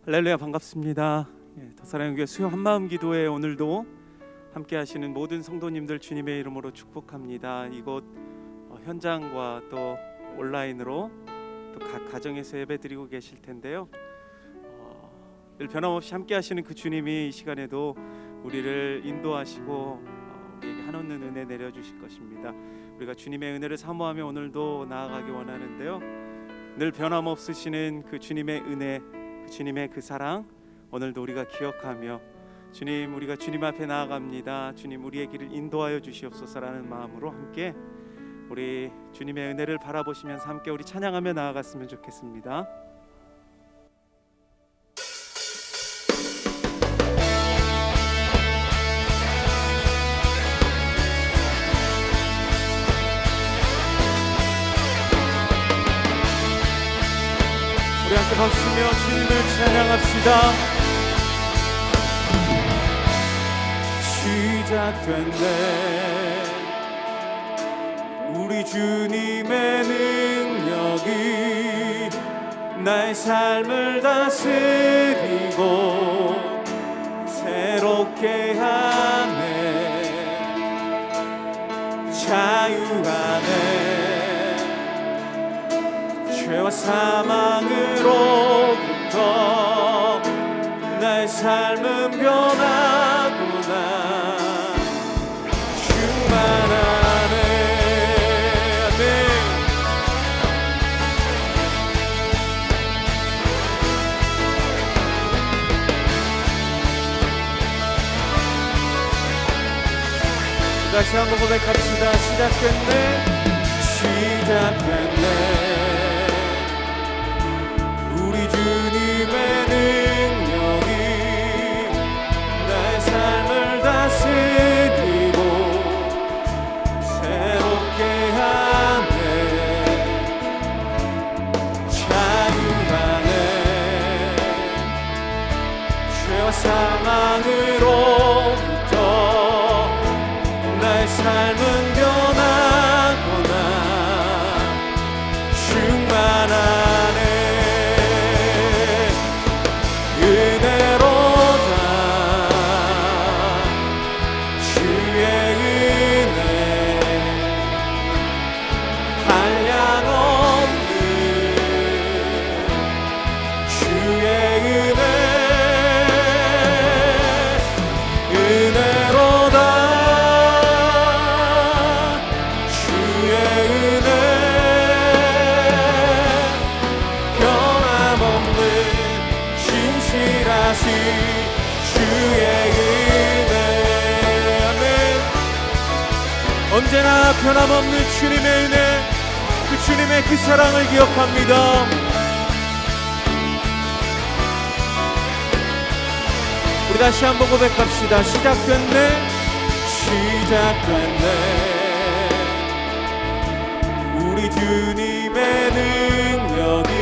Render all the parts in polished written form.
할렐루야, 반갑습니다. 더사랑의 교회 수요 한마음 기도회 오늘도 함께 하시는 모든 성도님들 주님의 이름으로 축복합니다. 이곳 현장과 또 온라인으로 또 각 가정에서 예배드리고 계실 텐데요. 늘 변함없이 함께 하시는 그 주님이 이 시간에도 우리를 인도하시고 우리에게 한없는 은혜 내려주실 것입니다. 우리가 주님의 은혜를 사모하며 오늘도 나아가기 원하는데요. 늘 변함없으시는 그 주님의 은혜, 그 주님의 그 사랑, 오늘도 우리가 기억하며 주님, 우리가 주님 앞에 나아갑니다. 주님, 우리의 길을 인도하여 주시옵소서라는 마음으로 함께 우리 주님의 은혜를 바라보시면서 함께 우리 찬양하며 나아갔으면 좋겠습니다. 우리 함께 박수며 주님을 찬양합시다. 시작됐네, 우리 주님의 능력이 나의 삶을 다스리고 새롭게 하네. 자유 안에 죄와 사망으로부터 나의 삶은 변하구나. 충만하네. 아멘. 다시 한번 고백합시다. 시작됐네, 시작됐네, 우리 주님의 능력이 나의 삶을 다스리고 새롭게 하네. 자유 안에 죄와 사망으로부터 나의 삶은 변하구나. 충만하네. 은혜로다 주의 은혜, 한량없는 주의 은혜. 은혜로다 주의 은혜, 변함없는 진실하신 주의 은혜. 아멘. 언제나 변함없는 주님의 은혜, 그 주님의 그 사랑을 기억합니다. 우리 다시 한번 고백합시다. 시작됐네, 시작됐네, 우리 주님의 능력이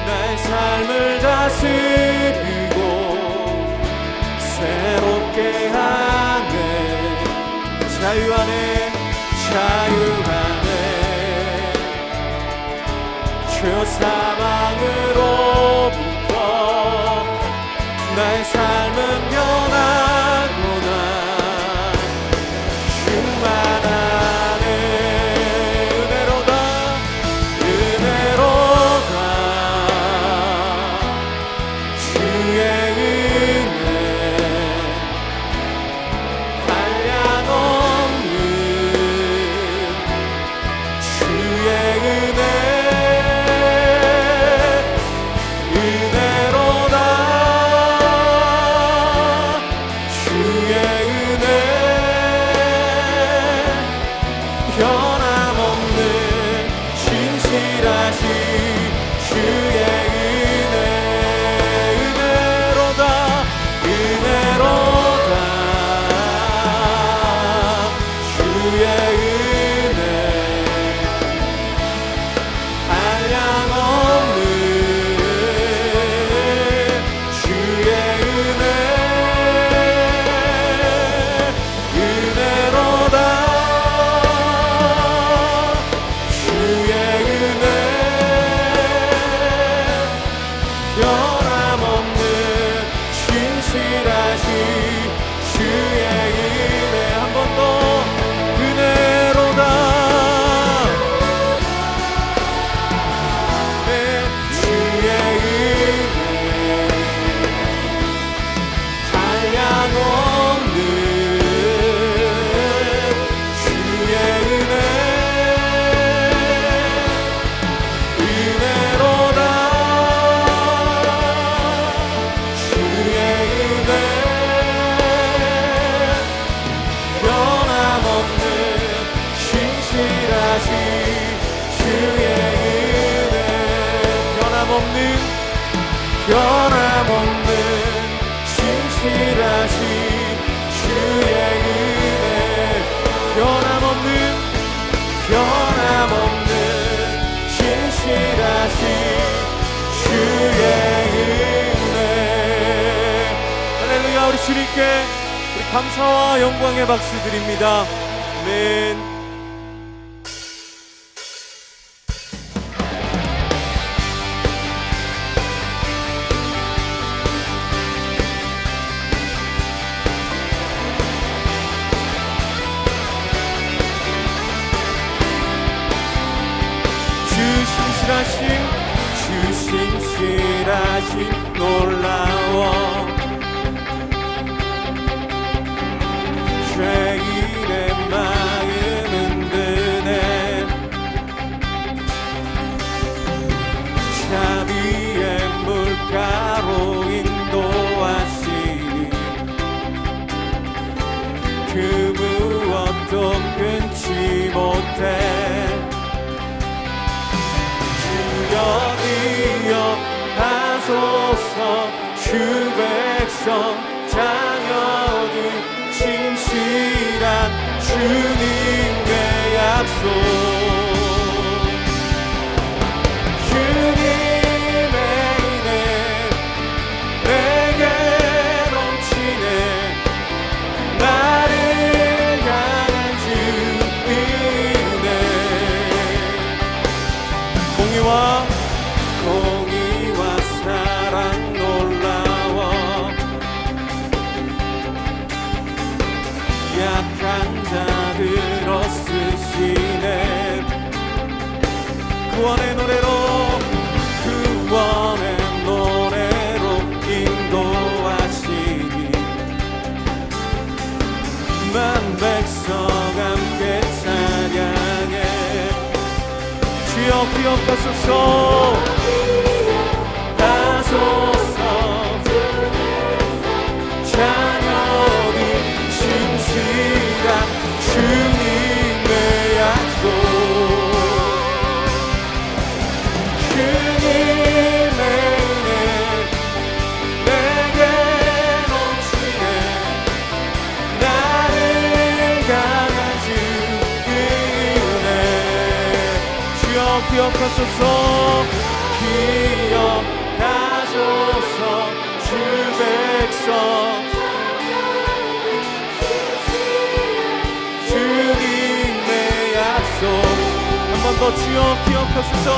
나의 삶을 다스리고 새롭게 하네. 자유 안에, 자유 안에 죄와 사망으로부터 나의 삶은 변하구나. 충만하네. 은혜로다, 은혜로다 주의 은혜, 한량없는 주의 은혜. 변함없는 신실하신 주의 은혜, 변함없는 신실하신 주의 은혜. 할렐루야. 우리 주님께 우리 감사와 영광의 박수 드립니다. 아멘. 주 신실하신 놀라워 죄인의 마음은 드네 자비의 물가로 인도하시니 그 무엇도 끊지 못해 하소서 주 백성 자녀들 진실한 주님의 약속 주님의 은혜 내게 넘치네 나를 향한 주의 은혜 공의와 사랑 놀라워 약한 자들 쓰시네 구원의 노래로 인도하시니 만 백성 함께 찬양해 주여 기억하소서 자녀들 진실한 주님의 약속 주님의 은혜 내게 넘치네 나를 향한 주의 은혜 주여 기억하소서 주 백성 주님의 약속 한 번 더 주여 기억하소서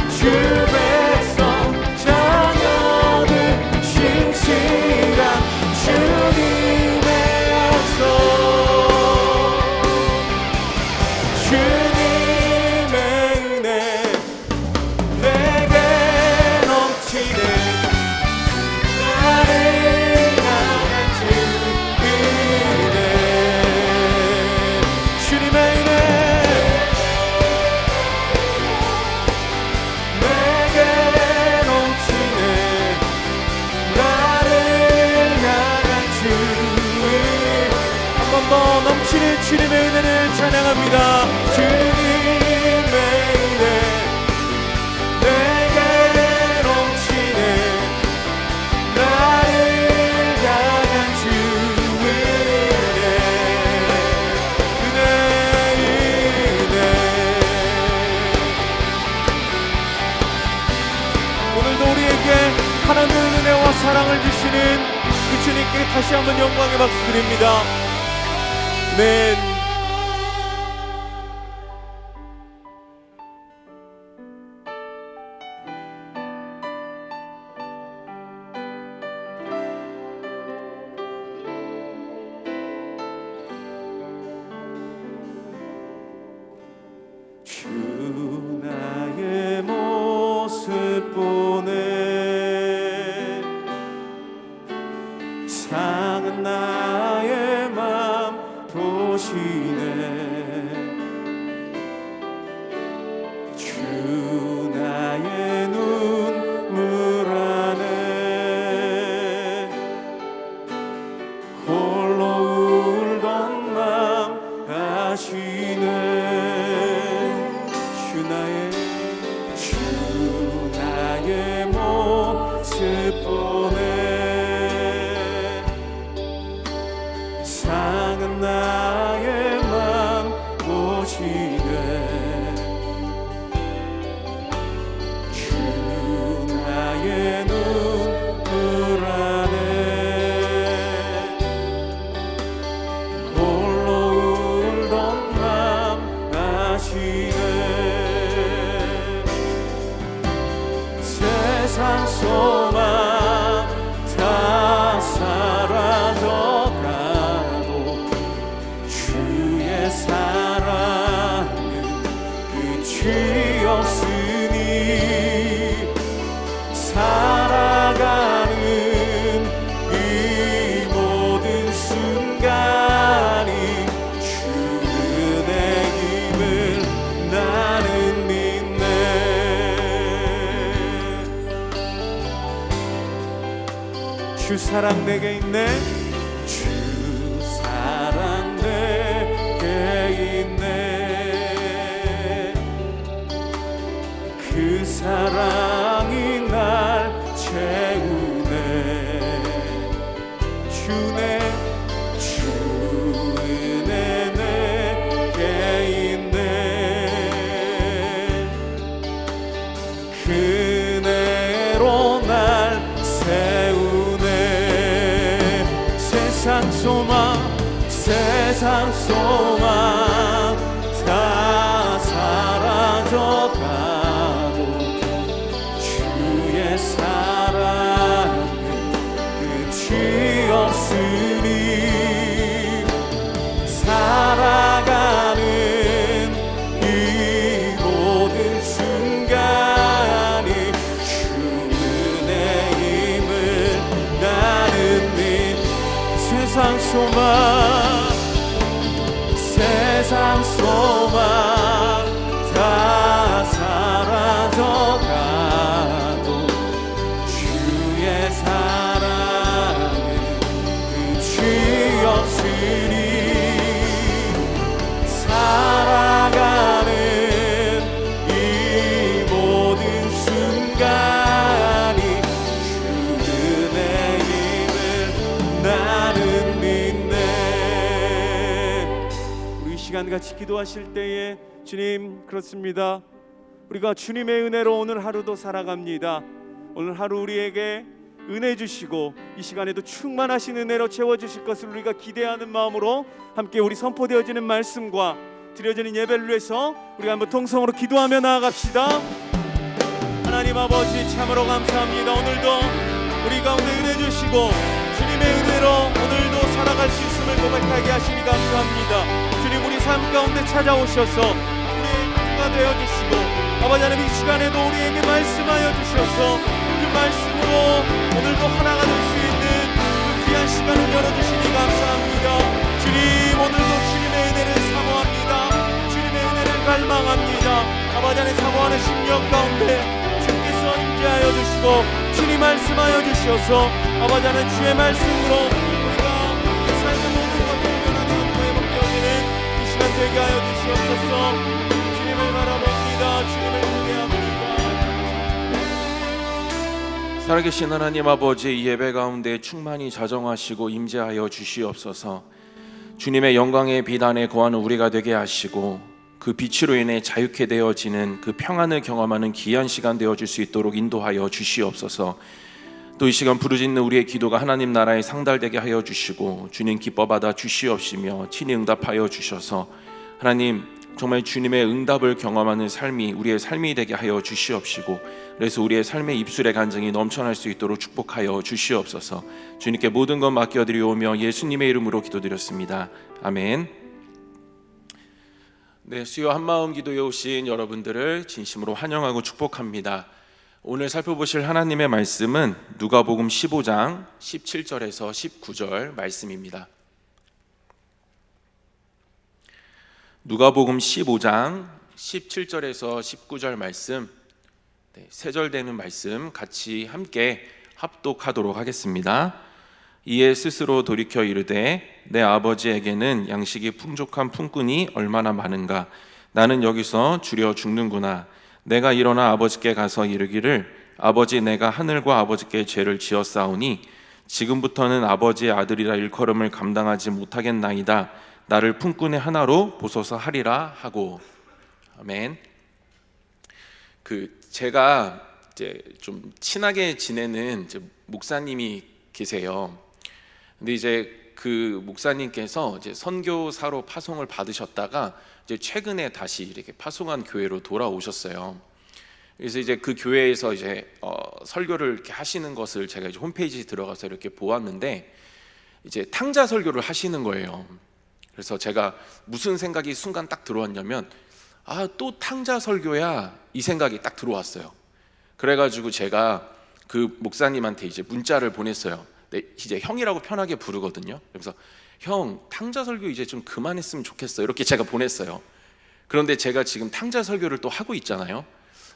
주 백성 자녀들 진실한 주님의 약속 넘치는 주님의 은혜를 찬양합니다. 주님의 은혜 내게 넘치네 나를 향한 주의 은혜 오늘도 우리에게 하나님의 은혜와 사랑을 주시는 그 주님께 다시 한번 영광의 박수 드립니다. 아멘. 주 나의 모습 보네 상은 나의 맘 보시 주 나의 모습 보네 상은 나의 맘 보시네 주 나의 눈물 안에 홀로 울던 맘 아시네 세상 소망 다 사라져가고 주의 사랑은 끝이 없으니 살아가는 이 모든 순간이 주 은혜임을 나는 믿네 주 사랑 내게 있네 주 사랑 내게 있네 그 사랑이 날 채우네 주네 주 은혜 내게 있네 그 은혜로 날 세우네 세상 소망 다 사라져가고 주의 사랑은 끝이 없으니 살아가는 이 모든 순간이 주 은혜임을 나는 세상 소망 다 사라져가고 주의 사랑은 끝이 없으니 살아가는 이 모든 순간이 주 은혜임을 나는 믿네 우리 시간같이 기도하실 때에 주님 그렇습니다 우리가 주님의 은혜로 오늘 하루도 살아갑니다 오늘 하루 우리에게 은혜 주시고 이 시간에도 충만하신 은혜로 채워주실 것을 우리가 기대하는 마음으로 함께 우리 선포되어지는 말씀과 드려지는 예배를 위해서 우리가 한번 통성으로 기도하며 나아갑시다 하나님 아버지 참으로 감사합니다 오늘도 우리 가운데 은혜 주시고 주님의 은혜로 오늘도 살아갈 수 있음을 고백하게 하시니 감사합니다 주님 우리 삶 가운데 찾아오셔서 우리의 주가 되어주시고 아버지 하나님 이 시간에도 우리에게 말씀하여 주셔서 그 말씀으로 오늘도 하나가 될 수 있는 그 귀한 시간을 열어주시니 감사합니다 주님 오늘도 주님의 은혜를 사모합니다 주님의 은혜를 갈망합니다 아버지 하나님 사모하는 심령 가운데 주께서 임재하여 주시고 주님 말씀하여 주셔서 아버지 하나님 주의 말씀으로 우리가 이 삶의 모든 것들을 변화되어 회복되어지는 이 시간 되게 하여 주시옵소서 주님을 바라봅니다 주님을 기대합니다 살아계신 하나님 아버지 이 예배 가운데 충만히 자정하시고 임재하여 주시옵소서 주님의 영광의 빛 안에 거하는 우리가 되게 하시고 그 빛으로 인해 자유케 되어지는 그 평안을 경험하는 귀한 시간 되어줄 수 있도록 인도하여 주시옵소서 또 이 시간 부르짖는 우리의 기도가 하나님 나라에 상달되게 하여 주시고 주님 기뻐받아 주시옵시며 친히 응답하여 주셔서 하나님 정말 주님의 응답을 경험하는 삶이 우리의 삶이 되게 하여 주시옵시고 그래서 우리의 삶의 입술의 간증이 넘쳐날 수 있도록 축복하여 주시옵소서 주님께 모든 것 맡겨드리오며 예수님의 이름으로 기도드렸습니다 아멘 네, 수요 한마음 기도에 오신 여러분들을 진심으로 환영하고 축복합니다 오늘 살펴보실 하나님의 말씀은 누가복음 15장 17절에서 19절 말씀입니다 누가복음 15장 17절에서 19절 말씀 세 절 되는 말씀 같이 함께 합독하도록 하겠습니다. 이에 스스로 돌이켜 이르되 내 아버지에게는 양식이 풍족한 품꾼이 얼마나 많은가 나는 여기서 줄여 죽는구나 내가 일어나 아버지께 가서 이르기를 아버지 내가 하늘과 아버지께 죄를 지었사오니 지금부터는 아버지의 아들이라 일컬음을 감당하지 못하겠나이다. 나를 품꾼의 하나로 보소서 하리라 하고. 아멘. 제가 이제 좀 친하게 지내는 이제 목사님이 계세요. 근데 이제 그 목사님께서 이제 선교사로 파송을 받으셨다가 이제 최근에 다시 이렇게 파송한 교회로 돌아오셨어요. 그래서 이제 그 교회에서 이제 설교를 이렇게 하시는 것을 제가 이제 홈페이지에 들어가서 이렇게 보았는데 이제 탕자 설교를 하시는 거예요. 그래서 제가 무슨 생각이 순간 딱 들어왔냐면 또 탕자 설교야, 이 생각이 딱 들어왔어요. 그래가지고 제가 그 목사님한테 이제 문자를 보냈어요. 네, 이제 형이라고 편하게 부르거든요. 그래서 형, 탕자 설교 이제 좀 그만했으면 좋겠어, 이렇게 제가 보냈어요. 그런데 제가 지금 탕자 설교를 또 하고 있잖아요.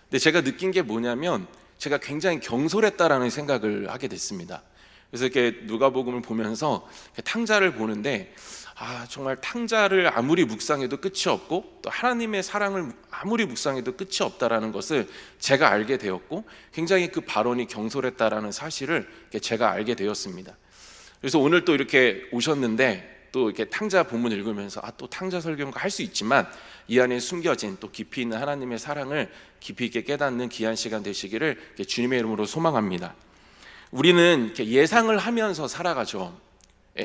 근데 제가 느낀 게 뭐냐면 제가 굉장히 경솔했다라는 생각을 하게 됐습니다. 그래서 이렇게 누가복음을 보면서 탕자를 보는데 정말 탕자를 아무리 묵상해도 끝이 없고 또 하나님의 사랑을 아무리 묵상해도 끝이 없다라는 것을 제가 알게 되었고, 굉장히 그 발언이 경솔했다라는 사실을 제가 알게 되었습니다. 그래서 오늘 또 이렇게 오셨는데 또 이렇게 탕자 본문 읽으면서 또 탕자 설교인가 할 수 있지만 이 안에 숨겨진 또 깊이 있는 하나님의 사랑을 깊이 있게 깨닫는 귀한 시간 되시기를 주님의 이름으로 소망합니다. 우리는 이렇게 예상을 하면서 살아가죠.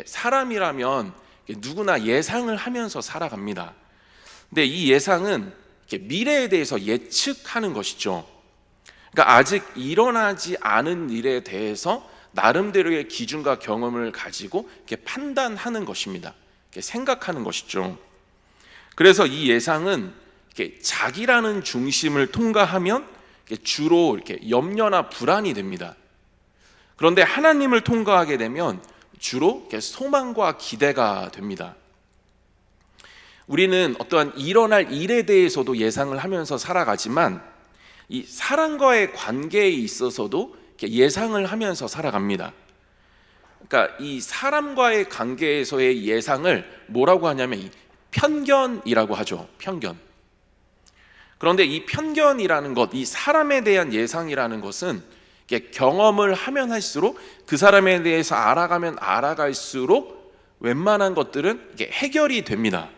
사람이라면 누구나 예상을 하면서 살아갑니다. 근데 이 예상은 미래에 대해서 예측하는 것이죠. 그러니까 아직 일어나지 않은 일에 대해서 나름대로의 기준과 경험을 가지고 이렇게 판단하는 것입니다. 이렇게 생각하는 것이죠. 그래서 이 예상은 이렇게 자기라는 중심을 통과하면 주로 이렇게 염려나 불안이 됩니다. 그런데 하나님을 통과하게 되면 주로 소망과 기대가 됩니다. 우리는 어떠한 일어날 일에 대해서도 예상을 하면서 살아가지만 이 사람과의 관계에 있어서도 예상을 하면서 살아갑니다. 그러니까 이 사람과의 관계에서의 예상을 뭐라고 하냐면 이 편견이라고 하죠. 편견. 그런데 이 편견이라는 것, 이 사람에 대한 예상이라는 것은 경험을 하면 할수록 그 사람에 대해서 알아가면 알아갈수록 웬만한 것들은 해결이 됩니다.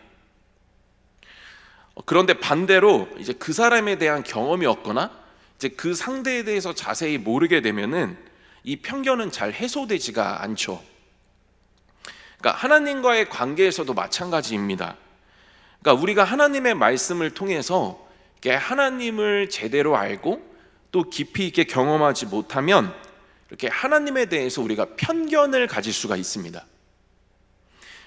그런데 반대로 이제 그 사람에 대한 경험이 없거나 이제 그 상대에 대해서 자세히 모르게 되면은 이 편견은 잘 해소되지가 않죠. 그러니까 하나님과의 관계에서도 마찬가지입니다. 그러니까 우리가 하나님의 말씀을 통해서 하나님을 제대로 알고 또 깊이 있게 경험하지 못하면 이렇게 하나님에 대해서 우리가 편견을 가질 수가 있습니다.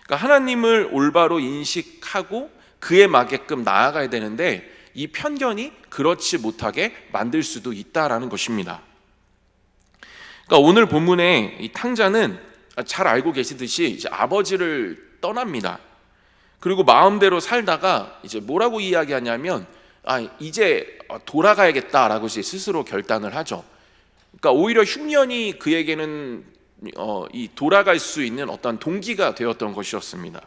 그러니까 하나님을 올바로 인식하고 그에 맞게끔 나아가야 되는데 이 편견이 그렇지 못하게 만들 수도 있다라는 것입니다. 그러니까 오늘 본문의 이 탕자는 잘 알고 계시듯이 이제 아버지를 떠납니다. 그리고 마음대로 살다가 이제 뭐라고 이야기하냐면 이제 돌아가야겠다라고 이제 스스로 결단을 하죠. 그러니까 오히려 흉년이 그에게는 이 돌아갈 수 있는 어떤 동기가 되었던 것이었습니다.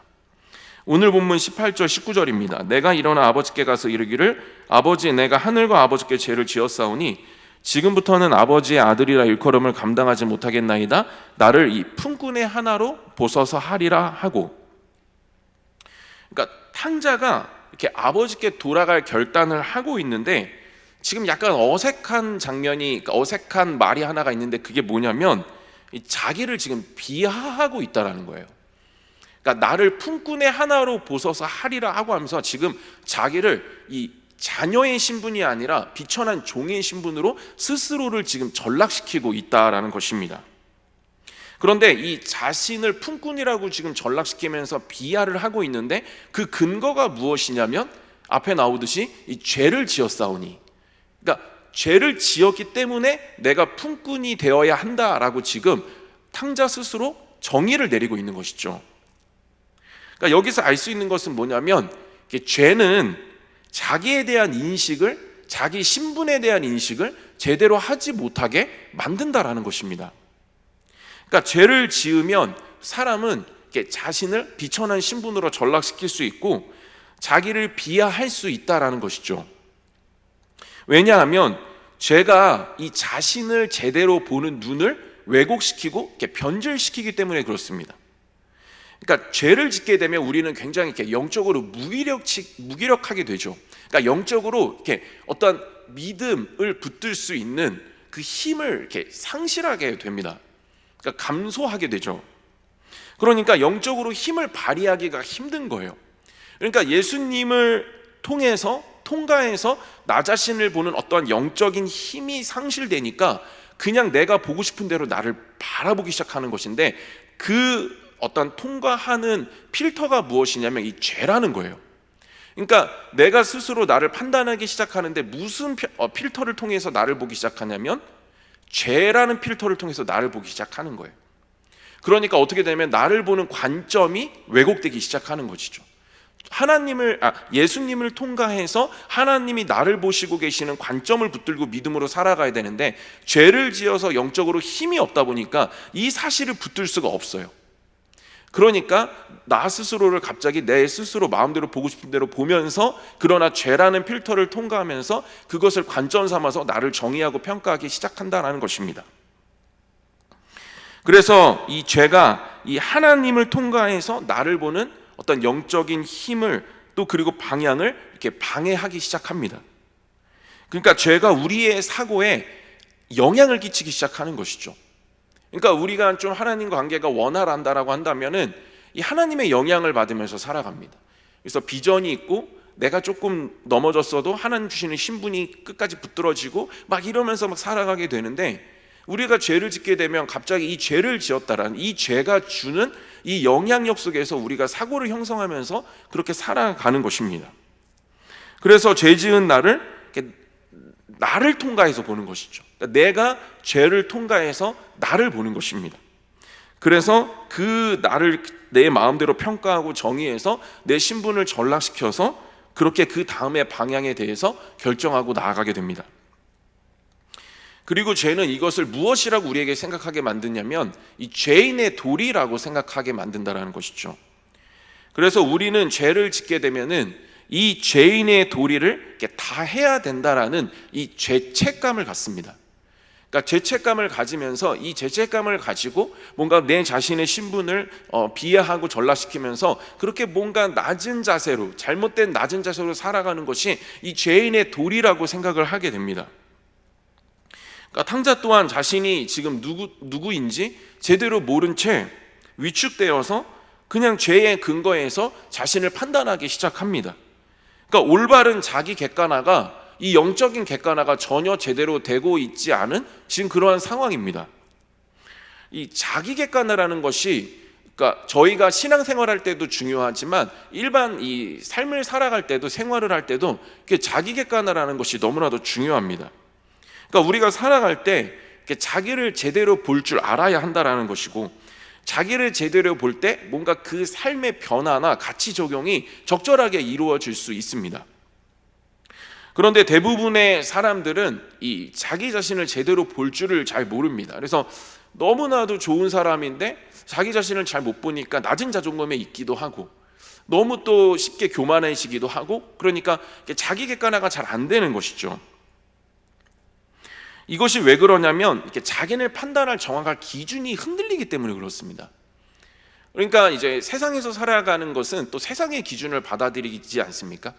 오늘 본문 18절 19절입니다. 내가 일어나 아버지께 가서 이르기를 아버지 내가 하늘과 아버지께 죄를 지었사오니 지금부터는 아버지의 아들이라 일컬음을 감당하지 못하겠나이다. 나를 이 품꾼의 하나로 보소서 하리라 하고. 그러니까 탕자가 이렇게 아버지께 돌아갈 결단을 하고 있는데 지금 약간 어색한 장면이, 어색한 말이 하나가 있는데 그게 뭐냐면 자기를 지금 비하하고 있다라는 거예요. 그러니까 나를 품꾼의 하나로 보소서 하리라 하고 하면서 지금 자기를 이 자녀의 신분이 아니라 비천한 종의 신분으로 스스로를 지금 전락시키고 있다라는 것입니다. 그런데 이 자신을 품꾼이라고 지금 전락시키면서 비하를 하고 있는데 그 근거가 무엇이냐면 앞에 나오듯이 이 죄를 지었사오니, 그러니까 죄를 지었기 때문에 내가 품꾼이 되어야 한다라고 지금 탕자 스스로 정의를 내리고 있는 것이죠. 그러니까 여기서 알 수 있는 것은 뭐냐면 죄는 자기에 대한 인식을, 자기 신분에 대한 인식을 제대로 하지 못하게 만든다라는 것입니다. 그러니까 죄를 지으면 사람은 자신을 비천한 신분으로 전락시킬 수 있고 자기를 비하할 수 있다라는 것이죠. 왜냐하면 죄가 이 자신을 제대로 보는 눈을 왜곡시키고 이렇게 변질시키기 때문에 그렇습니다. 그러니까 죄를 짓게 되면 우리는 굉장히 이렇게 영적으로 무기력하게 되죠. 그러니까 영적으로 이렇게 어떤 믿음을 붙들 수 있는 그 힘을 이렇게 상실하게 됩니다. 그러니까 감소하게 되죠. 그러니까 영적으로 힘을 발휘하기가 힘든 거예요. 그러니까 예수님을 통과해서 나 자신을 보는 어떠한 영적인 힘이 상실되니까 그냥 내가 보고 싶은 대로 나를 바라보기 시작하는 것인데, 그 어떤 통과하는 필터가 무엇이냐면 이 죄라는 거예요. 그러니까 내가 스스로 나를 판단하기 시작하는데 무슨 필터를 통해서 나를 보기 시작하냐면 죄라는 필터를 통해서 나를 보기 시작하는 거예요. 그러니까 어떻게 되면 나를 보는 관점이 왜곡되기 시작하는 것이죠. 예수님을 통과해서 하나님이 나를 보시고 계시는 관점을 붙들고 믿음으로 살아가야 되는데, 죄를 지어서 영적으로 힘이 없다 보니까 이 사실을 붙들 수가 없어요. 그러니까 나 스스로를 갑자기 내 스스로 마음대로 보고 싶은 대로 보면서, 그러나 죄라는 필터를 통과하면서 그것을 관점 삼아서 나를 정의하고 평가하기 시작한다는 것입니다. 그래서 이 죄가 이 하나님을 통과해서 나를 보는 어떤 영적인 힘을 또 그리고 방향을 이렇게 방해하기 시작합니다. 그러니까 죄가 우리의 사고에 영향을 끼치기 시작하는 것이죠. 그러니까 우리가 좀 하나님과 관계가 원활한다라고 한다면은 이 하나님의 영향을 받으면서 살아갑니다. 그래서 비전이 있고 내가 조금 넘어졌어도 하나님 주시는 신분이 끝까지 붙들어지고 막 이러면서 막 살아가게 되는데, 우리가 죄를 짓게 되면 갑자기 이 죄를 지었다라는 이 죄가 주는 이 영향력 속에서 우리가 사고를 형성하면서 그렇게 살아가는 것입니다. 그래서 죄 지은 나를 통과해서 보는 것이죠. 그러니까 내가 죄를 통과해서 나를 보는 것입니다. 그래서 그 나를 내 마음대로 평가하고 정의해서 내 신분을 전락시켜서 그렇게 그 다음의 방향에 대해서 결정하고 나아가게 됩니다. 그리고 죄는 이것을 무엇이라고 우리에게 생각하게 만드냐면 이 죄인의 도리라고 생각하게 만든다는 것이죠. 그래서 우리는 죄를 짓게 되면은 이 죄인의 도리를 이렇게 다 해야 된다라는 이 죄책감을 갖습니다. 그러니까 죄책감을 가지면서 이 죄책감을 가지고 뭔가 내 자신의 신분을 비하하고 전락시키면서 그렇게 뭔가 낮은 자세로, 잘못된 낮은 자세로 살아가는 것이 이 죄인의 도리라고 생각을 하게 됩니다. 그러니까 탕자 또한 자신이 지금 누구인지 제대로 모른 채 위축되어서 그냥 죄의 근거에서 자신을 판단하기 시작합니다. 그러니까 올바른 자기 객관화가, 이 영적인 객관화가 전혀 제대로 되고 있지 않은 지금 그러한 상황입니다. 이 자기 객관화라는 것이, 그러니까 저희가 신앙생활할 때도 중요하지만 일반 이 삶을 살아갈 때도, 생활을 할 때도 자기 객관화라는 것이 너무나도 중요합니다. 그러니까 우리가 살아갈 때 자기를 제대로 볼 줄 알아야 한다라는 것이고, 자기를 제대로 볼 때 뭔가 그 삶의 변화나 가치 적용이 적절하게 이루어질 수 있습니다. 그런데 대부분의 사람들은 이 자기 자신을 제대로 볼 줄을 잘 모릅니다. 그래서 너무나도 좋은 사람인데 자기 자신을 잘 못 보니까 낮은 자존감에 있기도 하고, 너무 또 쉽게 교만해지기도 하고, 그러니까 자기 객관화가 잘 안 되는 것이죠. 이것이 왜 그러냐면 이렇게 자기를 판단할 정확한 기준이 흔들리기 때문에 그렇습니다. 그러니까 이제 세상에서 살아가는 것은 또 세상의 기준을 받아들이지 않습니까?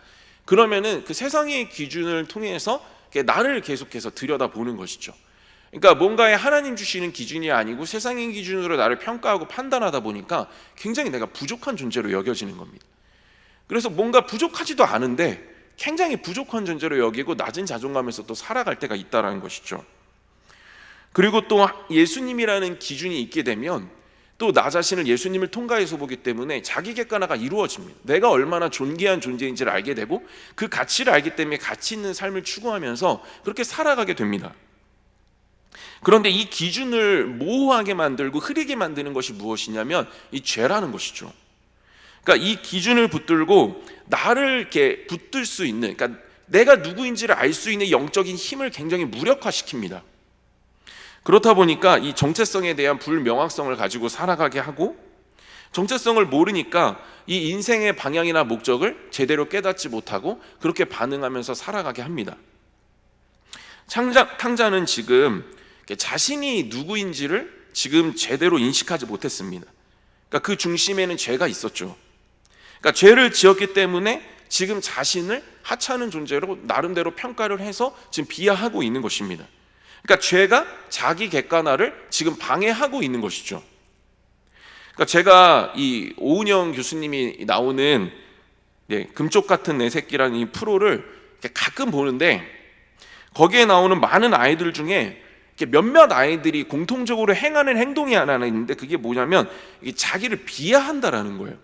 그러면은 그 세상의 기준을 통해서 나를 계속해서 들여다보는 것이죠. 그러니까 뭔가에 하나님 주시는 기준이 아니고 세상의 기준으로 나를 평가하고 판단하다 보니까 굉장히 내가 부족한 존재로 여겨지는 겁니다. 그래서 뭔가 부족하지도 않은데 굉장히 부족한 존재로 여기고 낮은 자존감에서 또 살아갈 때가 있다는 것이죠. 그리고 또 예수님이라는 기준이 있게 되면 또 나 자신을 예수님을 통과해서 보기 때문에 자기 객관화가 이루어집니다. 내가 얼마나 존귀한 존재인지를 알게 되고 그 가치를 알기 때문에 가치 있는 삶을 추구하면서 그렇게 살아가게 됩니다. 그런데 이 기준을 모호하게 만들고 흐리게 만드는 것이 무엇이냐면 이 죄라는 것이죠. 그러니까 이 기준을 붙들고 나를 이렇게 붙들 수 있는, 그러니까 내가 누구인지를 알 수 있는 영적인 힘을 굉장히 무력화시킵니다. 그렇다 보니까 이 정체성에 대한 불명확성을 가지고 살아가게 하고, 정체성을 모르니까 이 인생의 방향이나 목적을 제대로 깨닫지 못하고 그렇게 반응하면서 살아가게 합니다. 탕자는 지금 자신이 누구인지를 지금 제대로 인식하지 못했습니다. 그러니까 그 중심에는 죄가 있었죠. 그러니까 죄를 지었기 때문에 지금 자신을 하찮은 존재로 나름대로 평가를 해서 지금 비하하고 있는 것입니다. 그러니까 죄가 자기 객관화를 지금 방해하고 있는 것이죠. 그러니까 제가 이 오은영 교수님이 나오는 금쪽 같은 내 새끼라는 이 프로를 가끔 보는데, 거기에 나오는 많은 아이들 중에 몇몇 아이들이 공통적으로 행하는 행동이 하나 있는데, 그게 뭐냐면 자기를 비하한다라는 거예요.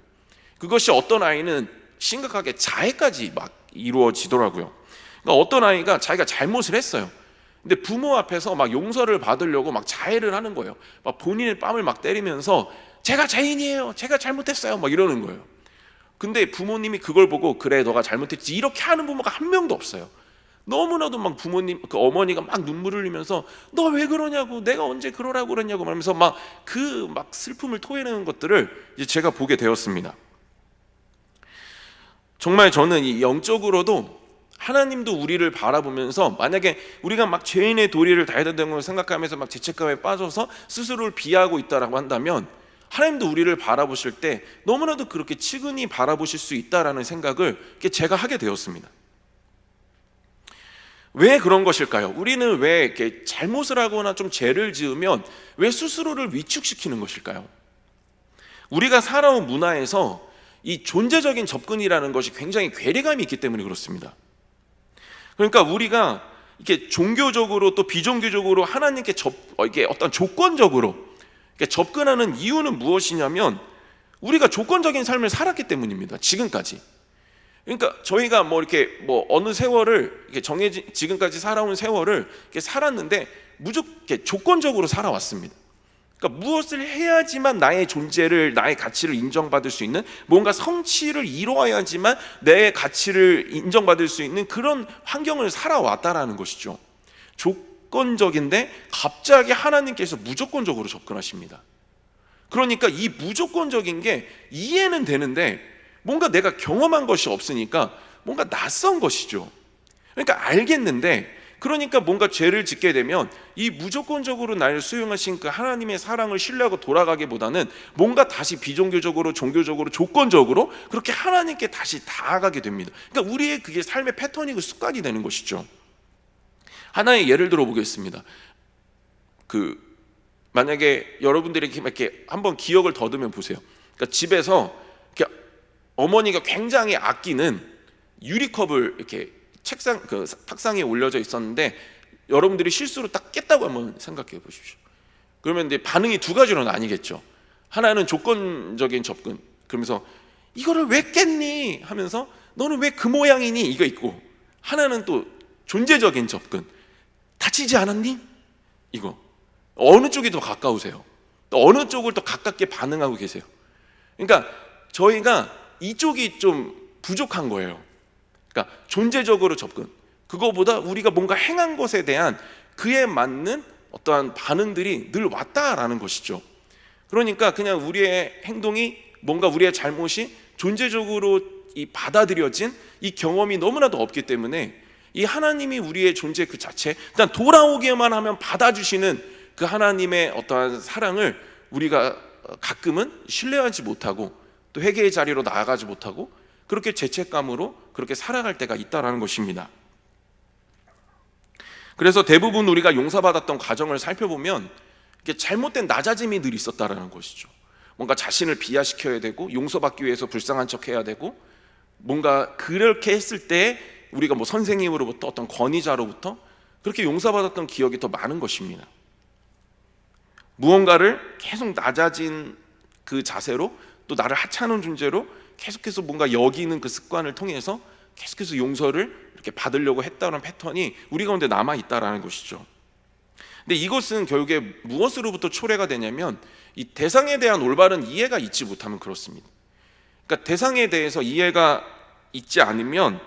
그것이 어떤 아이는 심각하게 자해까지 막 이루어지더라고요. 그러니까 어떤 아이가 자기가 잘못을 했어요. 근데 부모 앞에서 막 용서를 받으려고 막 자해를 하는 거예요. 막 본인의 뺨을 막 때리면서 제가 죄인이에요, 제가 잘못했어요, 막 이러는 거예요. 근데 부모님이 그걸 보고 그래 너가 잘못했지 이렇게 하는 부모가 한 명도 없어요. 너무나도 막 부모님, 그 어머니가 막 눈물을 흘리면서 너 왜 그러냐고, 내가 언제 그러라고 그랬냐고 말하면서 막 슬픔을 토해내는 것들을 이제 제가 보게 되었습니다. 정말 저는 이 영적으로도 하나님도 우리를 바라보면서, 만약에 우리가 막 죄인의 도리를 다해야 된다는 걸 생각하면서 막 죄책감에 빠져서 스스로를 비하하고 있다라고 한다면, 하나님도 우리를 바라보실 때 너무나도 그렇게 치근히 바라보실 수 있다라는 생각을 제가 하게 되었습니다. 왜 그런 것일까요? 우리는 왜 이렇게 잘못을 하거나 좀 죄를 지으면 왜 스스로를 위축시키는 것일까요? 우리가 살아온 문화에서 이 존재적인 접근이라는 것이 굉장히 괴리감이 있기 때문에 그렇습니다. 그러니까 우리가 이렇게 종교적으로 또 비종교적으로 하나님께 이게 어떤 조건적으로 접근하는 이유는 무엇이냐면, 우리가 조건적인 삶을 살았기 때문입니다. 지금까지. 그러니까 저희가 어느 세월을 이렇게 지금까지 살아온 세월을 이렇게 살았는데 무조건 이렇게 조건적으로 살아왔습니다. 그러니까 무엇을 해야지만 나의 존재를, 나의 가치를 인정받을 수 있는, 뭔가 성취를 이루어야지만 내 가치를 인정받을 수 있는 그런 환경을 살아왔다라는 것이죠. 조건적인데 갑자기 하나님께서 무조건적으로 접근하십니다. 그러니까 이 무조건적인 게 이해는 되는데 뭔가 내가 경험한 것이 없으니까 뭔가 낯선 것이죠. 그러니까 알겠는데, 그러니까 뭔가 죄를 짓게 되면 이 무조건적으로 나를 수용하신 그 하나님의 사랑을 신뢰하고 돌아가기보다는 뭔가 다시 비종교적으로, 종교적으로, 조건적으로 그렇게 하나님께 다시 다가가게 됩니다. 그러니까 우리의 그게 삶의 패턴이고 습관이 되는 것이죠. 하나의 예를 들어 보겠습니다. 만약에 여러분들이 이렇게 한번 기억을 더듬어 보세요. 그러니까 집에서 이렇게 어머니가 굉장히 아끼는 유리컵을 이렇게 탁상에 올려져 있었는데 여러분들이 실수로 딱 깼다고 한번 생각해 보십시오. 그러면 이제 반응이 두 가지로 나뉘겠죠. 하나는 조건적인 접근, 그러면서 이거를 왜 깼니 하면서 너는 왜 그 모양이니, 이거 있고, 하나는 또 존재적인 접근, 다치지 않았니? 이거. 어느 쪽이 더 가까우세요? 또 어느 쪽을 더 가깝게 반응하고 계세요? 그러니까 저희가 이쪽이 좀 부족한 거예요. 그러니까 존재적으로 접근, 그거보다 우리가 뭔가 행한 것에 대한 그에 맞는 어떠한 반응들이 늘 왔다라는 것이죠. 그러니까 그냥 우리의 행동이, 뭔가 우리의 잘못이 존재적으로 받아들여진 이 경험이 너무나도 없기 때문에 이 하나님이 우리의 존재 그 자체, 일단 돌아오기만 하면 받아주시는 그 하나님의 어떠한 사랑을 우리가 가끔은 신뢰하지 못하고 또 회개의 자리로 나아가지 못하고 그렇게 죄책감으로 그렇게 살아갈 때가 있다라는 것입니다. 그래서 대부분 우리가 용서받았던 과정을 살펴보면 이렇게 잘못된 낮아짐이 늘 있었다라는 것이죠. 뭔가 자신을 비하시켜야 되고 용서받기 위해서 불쌍한 척해야 되고, 뭔가 그렇게 했을 때 우리가 선생님으로부터 어떤 권위자로부터 그렇게 용서받았던 기억이 더 많은 것입니다. 무언가를 계속 낮아진 그 자세로, 또 나를 하찮은 존재로 계속해서 뭔가 여기는 그 습관을 통해서 계속해서 용서를 이렇게 받으려고 했다는 패턴이 우리 가운데 남아 있다라는 것이죠. 근데 이것은 결국에 무엇으로부터 초래가 되냐면 이 대상에 대한 올바른 이해가 있지 못하면 그렇습니다. 그러니까 대상에 대해서 이해가 있지 않으면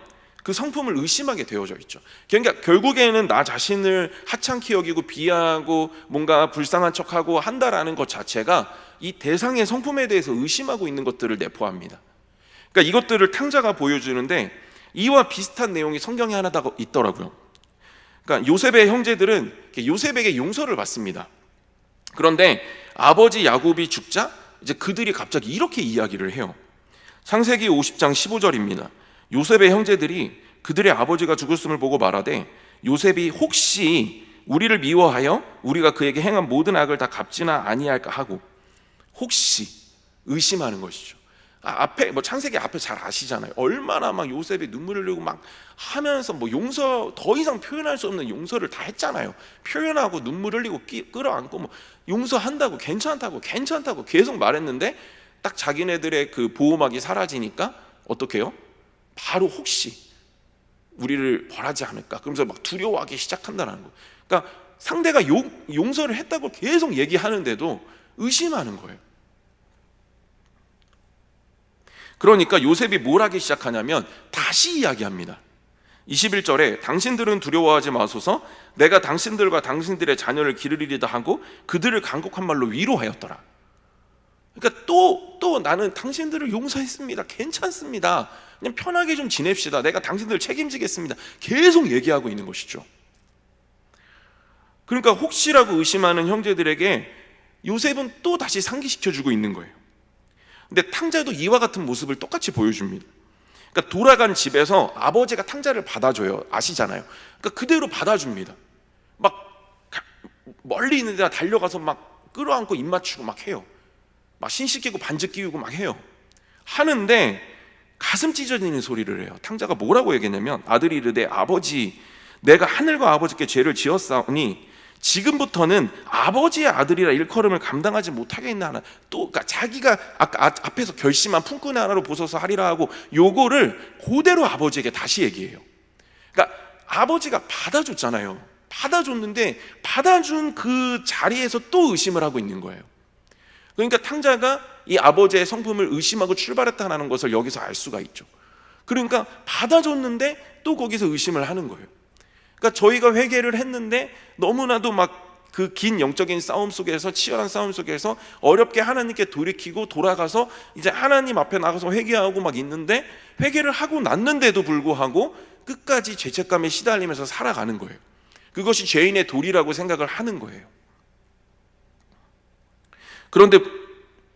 그 성품을 의심하게 되어져 있죠. 그러니까 결국에는 나 자신을 하찮게 여기고 비하하고 뭔가 불쌍한 척하고 한다라는 것 자체가 이 대상의 성품에 대해서 의심하고 있는 것들을 내포합니다. 그러니까 이것들을 탕자가 보여주는데 이와 비슷한 내용이 성경에 하나 더 있더라고요. 그러니까 요셉의 형제들은 요셉에게 용서를 받습니다. 그런데 아버지 야곱이 죽자 이제 그들이 갑자기 이렇게 이야기를 해요. 창세기 50장 15절입니다. 요셉의 형제들이 그들의 아버지가 죽었음을 보고 말하되 요셉이 혹시 우리를 미워하여 우리가 그에게 행한 모든 악을 다 갚지나 아니할까 하고, 혹시 의심하는 것이죠. 앞에 창세기 앞에 잘 아시잖아요. 얼마나 막 요셉이 눈물을 흘리고 막 하면서 용서, 더 이상 표현할 수 없는 용서를 다 했잖아요. 표현하고 눈물 흘리고 끌어안고 용서한다고, 괜찮다고 계속 말했는데 딱 자기네들의 그 보호막이 사라지니까 어떻게 해요? 바로 혹시 우리를 벌하지 않을까, 그러면서 막 두려워하기 시작한다는 거. 그러니까 상대가 용서를 했다고 계속 얘기하는데도 의심하는 거예요. 그러니까 요셉이 뭘 하기 시작하냐면 다시 이야기합니다. 21절에 당신들은 두려워하지 마소서, 내가 당신들과 당신들의 자녀를 기르리리다 하고 그들을 간곡한 말로 위로하였더라. 그러니까 또 나는 당신들을 용서했습니다, 괜찮습니다, 그냥 편하게 좀 지냅시다, 내가 당신들을 책임지겠습니다, 계속 얘기하고 있는 것이죠. 그러니까 혹시라고 의심하는 형제들에게 요셉은 또 다시 상기시켜주고 있는 거예요. 근데 탕자도 이와 같은 모습을 똑같이 보여줍니다. 그러니까 돌아간 집에서 아버지가 탕자를 받아줘요. 아시잖아요. 그러니까 그대로 받아줍니다. 막 멀리 있는 데다 달려가서 막 끌어안고 입 맞추고 막 해요. 막 신식 끼고 반지 끼우고 막 해요. 하는데 가슴 찢어지는 소리를 해요. 탕자가 뭐라고 얘기했냐면, 아들이 이르되 아버지, 내가 하늘과 아버지께 죄를 지었사오니 지금부터는 아버지의 아들이라 일컬음을 감당하지 못하겠나. 또 그러니까 자기가 아까 앞에서 결심한 품꾼의 하나로 보소서 하리라 하고 요거를 그대로 아버지에게 다시 얘기해요. 그러니까 아버지가 받아줬잖아요. 받아줬는데 받아준 그 자리에서 또 의심을 하고 있는 거예요. 그러니까 탕자가 이 아버지의 성품을 의심하고 출발했다는 것을 여기서 알 수가 있죠. 그러니까 받아줬는데 또 거기서 의심을 하는 거예요. 그러니까 저희가 회개를 했는데 너무나도 막 그 긴 영적인 싸움 속에서, 치열한 싸움 속에서 어렵게 하나님께 돌이키고 돌아가서 이제 하나님 앞에 나가서 회개하고 막 있는데, 회개를 하고 났는데도 불구하고 끝까지 죄책감에 시달리면서 살아가는 거예요. 그것이 죄인의 도리라고 생각을 하는 거예요. 그런데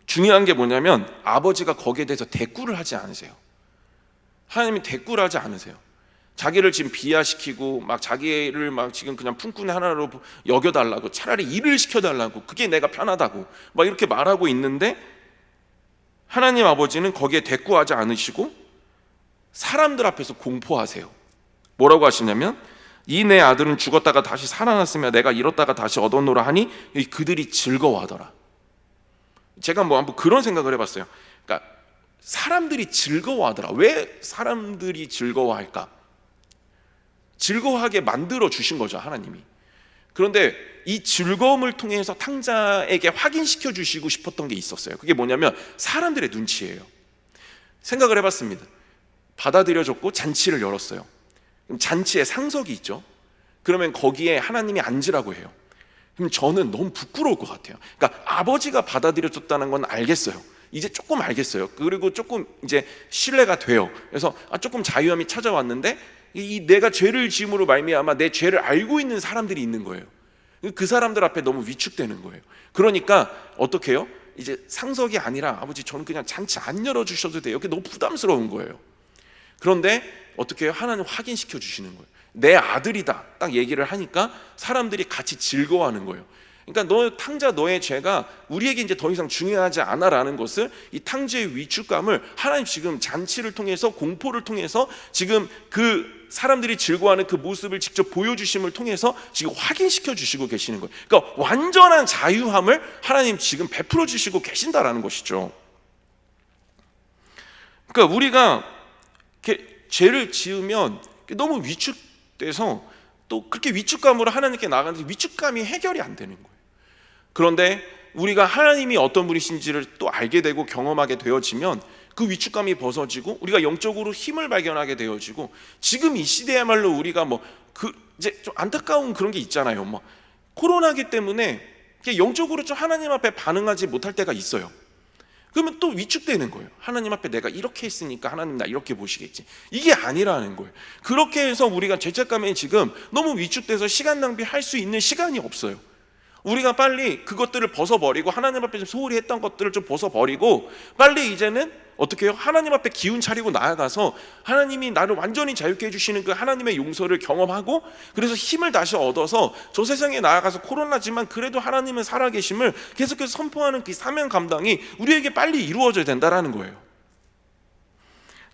중요한 게 뭐냐면 아버지가 거기에 대해서 대꾸를 하지 않으세요. 하나님이 대꾸를 하지 않으세요. 자기를 지금 비하시키고 막 자기를 막 지금 그냥 품꾼의 하나로 여겨달라고, 차라리 일을 시켜달라고, 그게 내가 편하다고 막 이렇게 말하고 있는데, 하나님 아버지는 거기에 대꾸하지 않으시고 사람들 앞에서 공포하세요. 뭐라고 하시냐면, 이 내 아들은 죽었다가 다시 살아났으며 내가 잃었다가 다시 얻었노라 하니 그들이 즐거워하더라. 제가 한번 그런 생각을 해봤어요. 그러니까 사람들이 즐거워하더라. 왜 사람들이 즐거워할까? 즐거워하게 만들어 주신 거죠, 하나님이. 그런데 이 즐거움을 통해서 탕자에게 확인시켜 주시고 싶었던 게 있었어요. 그게 뭐냐면 사람들의 눈치예요. 생각을 해봤습니다. 받아들여줬고 잔치를 열었어요. 그럼 잔치에 상석이 있죠. 그러면 거기에 하나님이 앉으라고 해요. 그럼 저는 너무 부끄러울 것 같아요. 그러니까 아버지가 받아들여줬다는 건 알겠어요. 이제 조금 알겠어요. 그리고 조금 이제 신뢰가 돼요. 그래서 조금 자유함이 찾아왔는데, 이 내가 죄를 지음으로 말미암아 내 죄를 알고 있는 사람들이 있는 거예요. 그 사람들 앞에 너무 위축되는 거예요. 그러니까 어떻게 해요? 이제 상석이 아니라, 아버지 저는 그냥 잔치 안 열어주셔도 돼요. 이게 너무 부담스러운 거예요. 그런데 어떻게 해요? 하나님 확인시켜 주시는 거예요. 내 아들이다 딱 얘기를 하니까 사람들이 같이 즐거워하는 거예요. 그러니까 너 탕자, 너의 죄가 우리에게 이제 더 이상 중요하지 않아라는 것을, 이 탕자의 위축감을 하나님 지금 잔치를 통해서, 공포를 통해서 지금 그 사람들이 즐거워하는 그 모습을 직접 보여주심을 통해서 지금 확인시켜 주시고 계시는 거예요. 그러니까 완전한 자유함을 하나님 지금 베풀어 주시고 계신다라는 것이죠. 그러니까 우리가 이렇게 죄를 지으면 너무 위축돼서 또 그렇게 위축감으로 하나님께 나가는데 위축감이 해결이 안 되는 거예요. 그런데 우리가 하나님이 어떤 분이신지를 또 알게 되고 경험하게 되어지면 그 위축감이 벗어지고 우리가 영적으로 힘을 발견하게 되어지고, 지금 이 시대야말로 우리가 이제 좀 안타까운 그런 게 있잖아요. 코로나기 때문에 영적으로 좀 하나님 앞에 반응하지 못할 때가 있어요. 그러면 또 위축되는 거예요. 하나님 앞에 내가 이렇게 했으니까 하나님 나 이렇게 보시겠지. 이게 아니라는 거예요. 그렇게 해서 우리가 죄책감에 지금 너무 위축돼서 시간 낭비할 수 있는 시간이 없어요. 우리가 빨리 그것들을 벗어버리고 하나님 앞에 좀 소홀히 했던 것들을 좀 벗어버리고 빨리 이제는 어떻게 해요? 하나님 앞에 기운 차리고 나아가서 하나님이 나를 완전히 자유케 해주시는 그 하나님의 용서를 경험하고 그래서 힘을 다시 얻어서 저 세상에 나아가서 코로나지만 그래도 하나님은 살아계심을 계속해서 선포하는 그 사명 감당이 우리에게 빨리 이루어져야 된다는 거예요.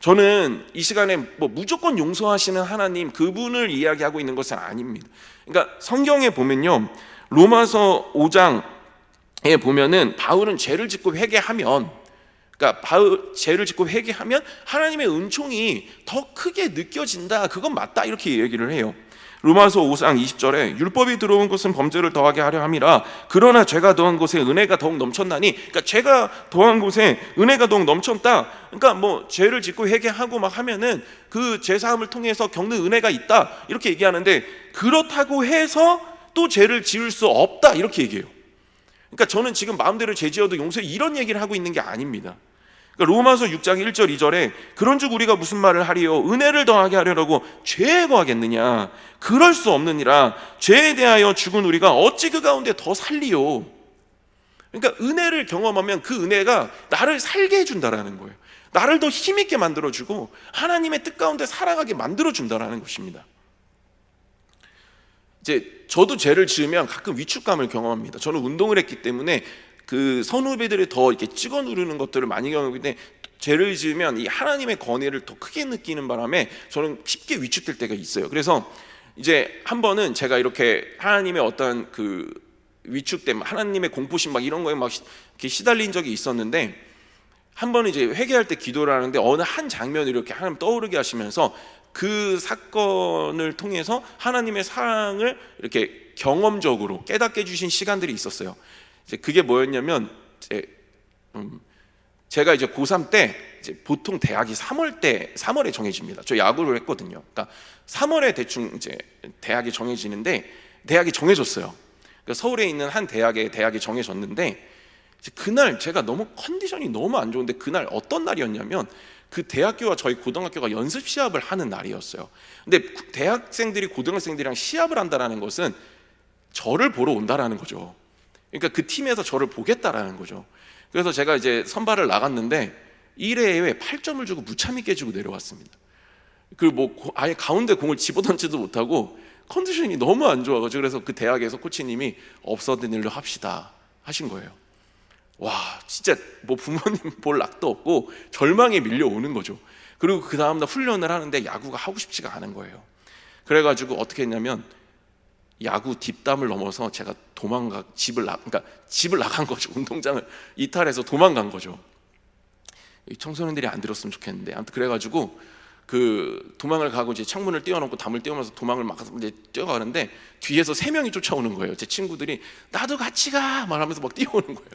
저는 이 시간에 뭐 무조건 용서하시는 하나님 그분을 이야기하고 있는 것은 아닙니다. 그러니까 성경에 보면요, 로마서 5장에 보면은 바울은 죄를 짓고 회개하면, 그러니까 죄를 짓고 회개하면 하나님의 은총이 더 크게 느껴진다, 그건 맞다, 이렇게 얘기를 해요. 로마서 5장 20절에 율법이 들어온 것은 범죄를 더하게 하려 함이라 그러나 죄가 더한 곳에 은혜가 더욱 넘쳤나니, 그러니까 죄가 더한 곳에 은혜가 더욱 넘쳤다. 그러니까 뭐 죄를 짓고 회개하고 막 하면은 그 죄 사함을 통해서 겪는 은혜가 있다, 이렇게 얘기하는데 그렇다고 해서 또 죄를 지을 수 없다, 이렇게 얘기해요. 그러니까 저는 지금 마음대로 죄 지어도 용서해, 이런 얘기를 하고 있는 게 아닙니다. 그러니까 로마서 6장 1절 2절에 그런즉 우리가 무슨 말을 하리요? 은혜를 더하게 하려고 죄에 거하겠느냐? 그럴 수 없느니라. 죄에 대하여 죽은 우리가 어찌 그 가운데 더 살리요? 그러니까 은혜를 경험하면 그 은혜가 나를 살게 해준다라는 거예요. 나를 더 힘있게 만들어주고 하나님의 뜻 가운데 살아가게 만들어준다라는 것입니다. 이제 저도 죄를 지으면 가끔 위축감을 경험합니다. 저는 운동을 했기 때문에 그 선후배들이 더 이렇게 찍어 누르는 것들을 많이 경험하기 때문에 죄를 지으면 이 하나님의 권위를 더 크게 느끼는 바람에 저는 쉽게 위축될 때가 있어요. 그래서 이제 한 번은 제가 이렇게 하나님의 어떤 그 위축됨, 하나님의 공포심 막 이런 거에 막 이렇게 시달린 적이 있었는데, 한 번은 이제 회개할 때 기도를 하는데 어느 한 장면을 이렇게 하나님 떠오르게 하시면서 그 사건을 통해서 하나님의 사랑을 이렇게 경험적으로 깨닫게 해주신 시간들이 있었어요. 이제 그게 뭐였냐면, 제가 이제 고3 때 이제 보통 대학이 3월에 정해집니다. 저 야구를 했거든요. 그러니까 3월에 대충 이제 대학이 정해지는데 대학이 정해졌어요. 그러니까 서울에 있는 한 대학이 정해졌는데 그날 제가 너무 컨디션이 너무 안 좋은데, 그날 어떤 날이었냐면 그 대학교와 저희 고등학교가 연습 시합을 하는 날이었어요. 근데 대학생들이 고등학생들이랑 시합을 한다는 것은 저를 보러 온다라는 거죠. 그러니까 그 팀에서 저를 보겠다라는 거죠. 그래서 제가 이제 선발을 나갔는데 1회에 8점을 주고 무참히 깨지고 내려왔습니다. 그리고 뭐 아예 가운데 공을 집어던지도 못하고 컨디션이 너무 안 좋아가지고, 그래서 그 대학에서 코치님이 없어진 일로 합시다 하신 거예요. 와, 진짜 뭐 부모님 볼 낙도 없고 절망에 밀려오는 거죠. 그리고 그 다음날 훈련을 하는데 야구가 하고 싶지가 않은 거예요. 그래가지고 어떻게 했냐면 야구 뒷담을 넘어서 제가 집을 나간 거죠. 운동장을 이탈해서 도망간 거죠. 청소년들이 안 들었으면 좋겠는데, 아무튼 그래가지고 그 도망을 가고 이제 창문을 띄워놓고 담을 띄우면서 도망을 막 이제 뛰어가는데 뒤에서 3명이 쫓아오는 거예요. 제 친구들이 나도 같이 가 말하면서 막 뛰어오는 거예요.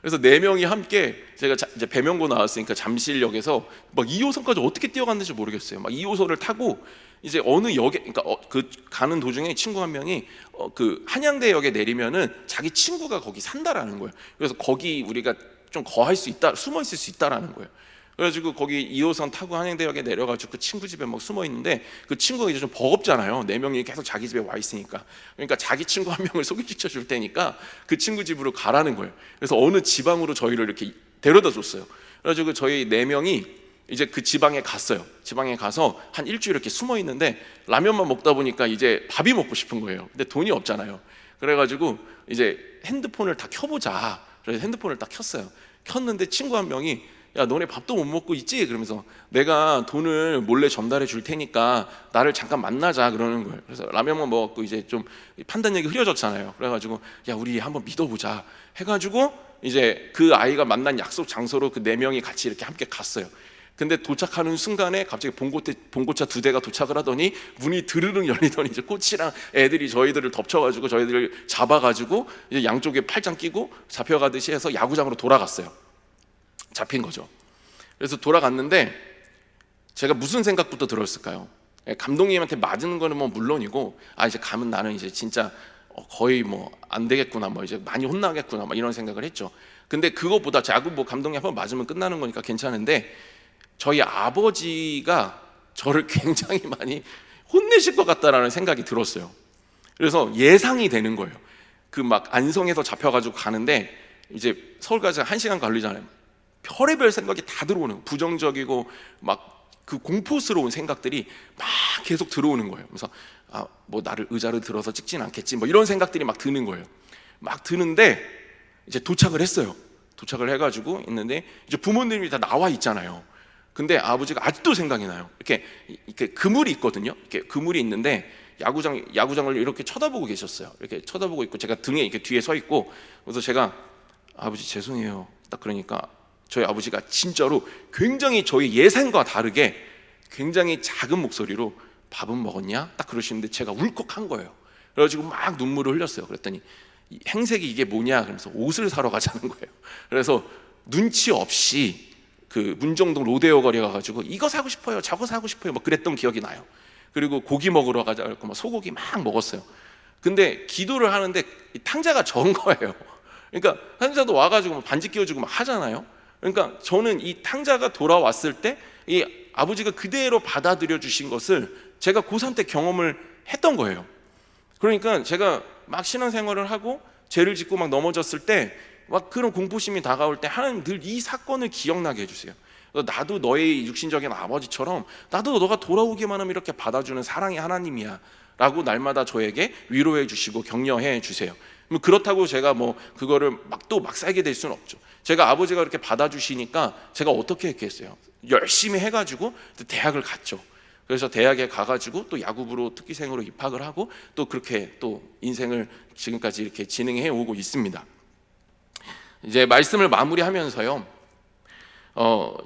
그래서 4명이 함께, 제가 이제 배명고 나왔으니까 잠실역에서 막 2호선까지 어떻게 뛰어갔는지 모르겠어요. 막 2호선을 타고 이제 어느 역에, 그러니까 그 가는 도중에 친구 한 명이 그 한양대역에 내리면은 자기 친구가 거기 산다라는 거예요. 그래서 거기 우리가 좀 거할 수 있다, 숨어 있을 수 있다라는 거예요. 그래가지고 거기 2호선 타고 한양대역에 내려가지고 그 친구 집에 막 숨어 있는데, 그 친구가 이제 좀 버겁잖아요. 4명이 계속 자기 집에 와 있으니까. 그러니까 자기 친구 한 명을 소개시켜 줄 테니까 그 친구 집으로 가라는 거예요. 그래서 어느 지방으로 저희를 이렇게 데려다 줬어요. 그래가지고 저희 4명이 이제 그 지방에 갔어요. 지방에 가서 한 일주일 이렇게 숨어 있는데 라면만 먹다 보니까 이제 밥이 먹고 싶은 거예요. 근데 돈이 없잖아요. 그래가지고 이제 핸드폰을 다 켜보자. 그래서 핸드폰을 딱 켰어요. 켰는데 친구 한 명이 야, 너네 밥도 못 먹고 있지? 그러면서 내가 돈을 몰래 전달해 줄 테니까 나를 잠깐 만나자 그러는 거예요. 그래서 라면만 먹었고 이제 좀 판단력이 흐려졌잖아요. 그래가지고 야, 우리 한번 믿어보자 해가지고 이제 그 아이가 만난 약속 장소로 그 4명이 같이 이렇게 함께 갔어요. 근데 도착하는 순간에 갑자기 봉고차 2대가 도착을 하더니 문이 드르륵 열리더니 이제 코치랑 애들이 저희들을 덮쳐가지고 저희들을 잡아가지고 이제 양쪽에 팔짱 끼고 잡혀가듯이 해서 야구장으로 돌아갔어요. 잡힌 거죠. 그래서 돌아갔는데 제가 무슨 생각부터 들었을까요? 감독님한테 맞는 거는 뭐 물론이고, 이제 가면 나는 이제 진짜 거의 뭐 안 되겠구나, 뭐 이제 많이 혼나겠구나, 막 이런 생각을 했죠. 근데 그것보다 야구 뭐 감독이 한번 맞으면 끝나는 거니까 괜찮은데 저희 아버지가 저를 굉장히 많이 혼내실 것 같다라는 생각이 들었어요. 그래서 예상이 되는 거예요. 그 막 안성에서 잡혀가지고 가는데 이제 서울까지 1시간 걸리잖아요. 별의별 생각이 다 들어오는 거예요. 부정적이고 막 그 공포스러운 생각들이 막 계속 들어오는 거예요. 그래서 뭐 나를 의자를 들어서 찍진 않겠지 뭐 이런 생각들이 막 드는 거예요. 막 드는데 이제 도착을 했어요. 도착을 해가지고 있는데 이제 부모님이 다 나와 있잖아요. 근데 아버지가 아직도 생각이 나요. 이렇게 그물이 있거든요. 이렇게 그물이 있는데 야구장을 이렇게 쳐다보고 계셨어요. 이렇게 쳐다보고 있고 제가 등에 이렇게 뒤에 서 있고, 그래서 제가 아버지 죄송해요. 딱 그러니까 저희 아버지가 진짜로 굉장히 저희 예상과 다르게 굉장히 작은 목소리로 밥은 먹었냐? 딱 그러시는데 제가 울컥한 거예요. 그래가지고 막 눈물을 흘렸어요. 그랬더니 행색이 이게 뭐냐? 그러면서 옷을 사러 가자는 거예요. 그래서 눈치 없이 그 문정동 로데오 거리 가가지고 이거 사고 싶어요, 저거 사고 싶어요, 뭐 그랬던 기억이 나요. 그리고 고기 먹으러 가자 그랬고 막 소고기 막 먹었어요. 근데 기도를 하는데 탕자가 적은 거예요. 그러니까 탕자도 와가지고 반지 끼워주고 막 하잖아요. 그러니까 저는 이 탕자가 돌아왔을 때 이 아버지가 그대로 받아들여 주신 것을 제가 고3 때 경험을 했던 거예요. 그러니까 제가 막 신앙생활을 하고 죄를 짓고 막 넘어졌을 때 막 그런 공포심이 다가올 때 하나님 늘 이 사건을 기억나게 해주세요. 나도 너의 육신적인 아버지처럼 나도 너가 돌아오기만 하면 이렇게 받아주는 사랑의 하나님이야 라고 날마다 저에게 위로해 주시고 격려해 주세요. 그렇다고 제가 뭐 그거를 막 살게 될 수는 없죠. 제가 아버지가 그렇게 받아주시니까 제가 어떻게 했겠어요? 열심히 해가지고 대학을 갔죠. 그래서 대학에 가가지고 또 야구부로 특기생으로 입학을 하고 또 그렇게 또 인생을 지금까지 이렇게 진행해 오고 있습니다. 이제 말씀을 마무리하면서요,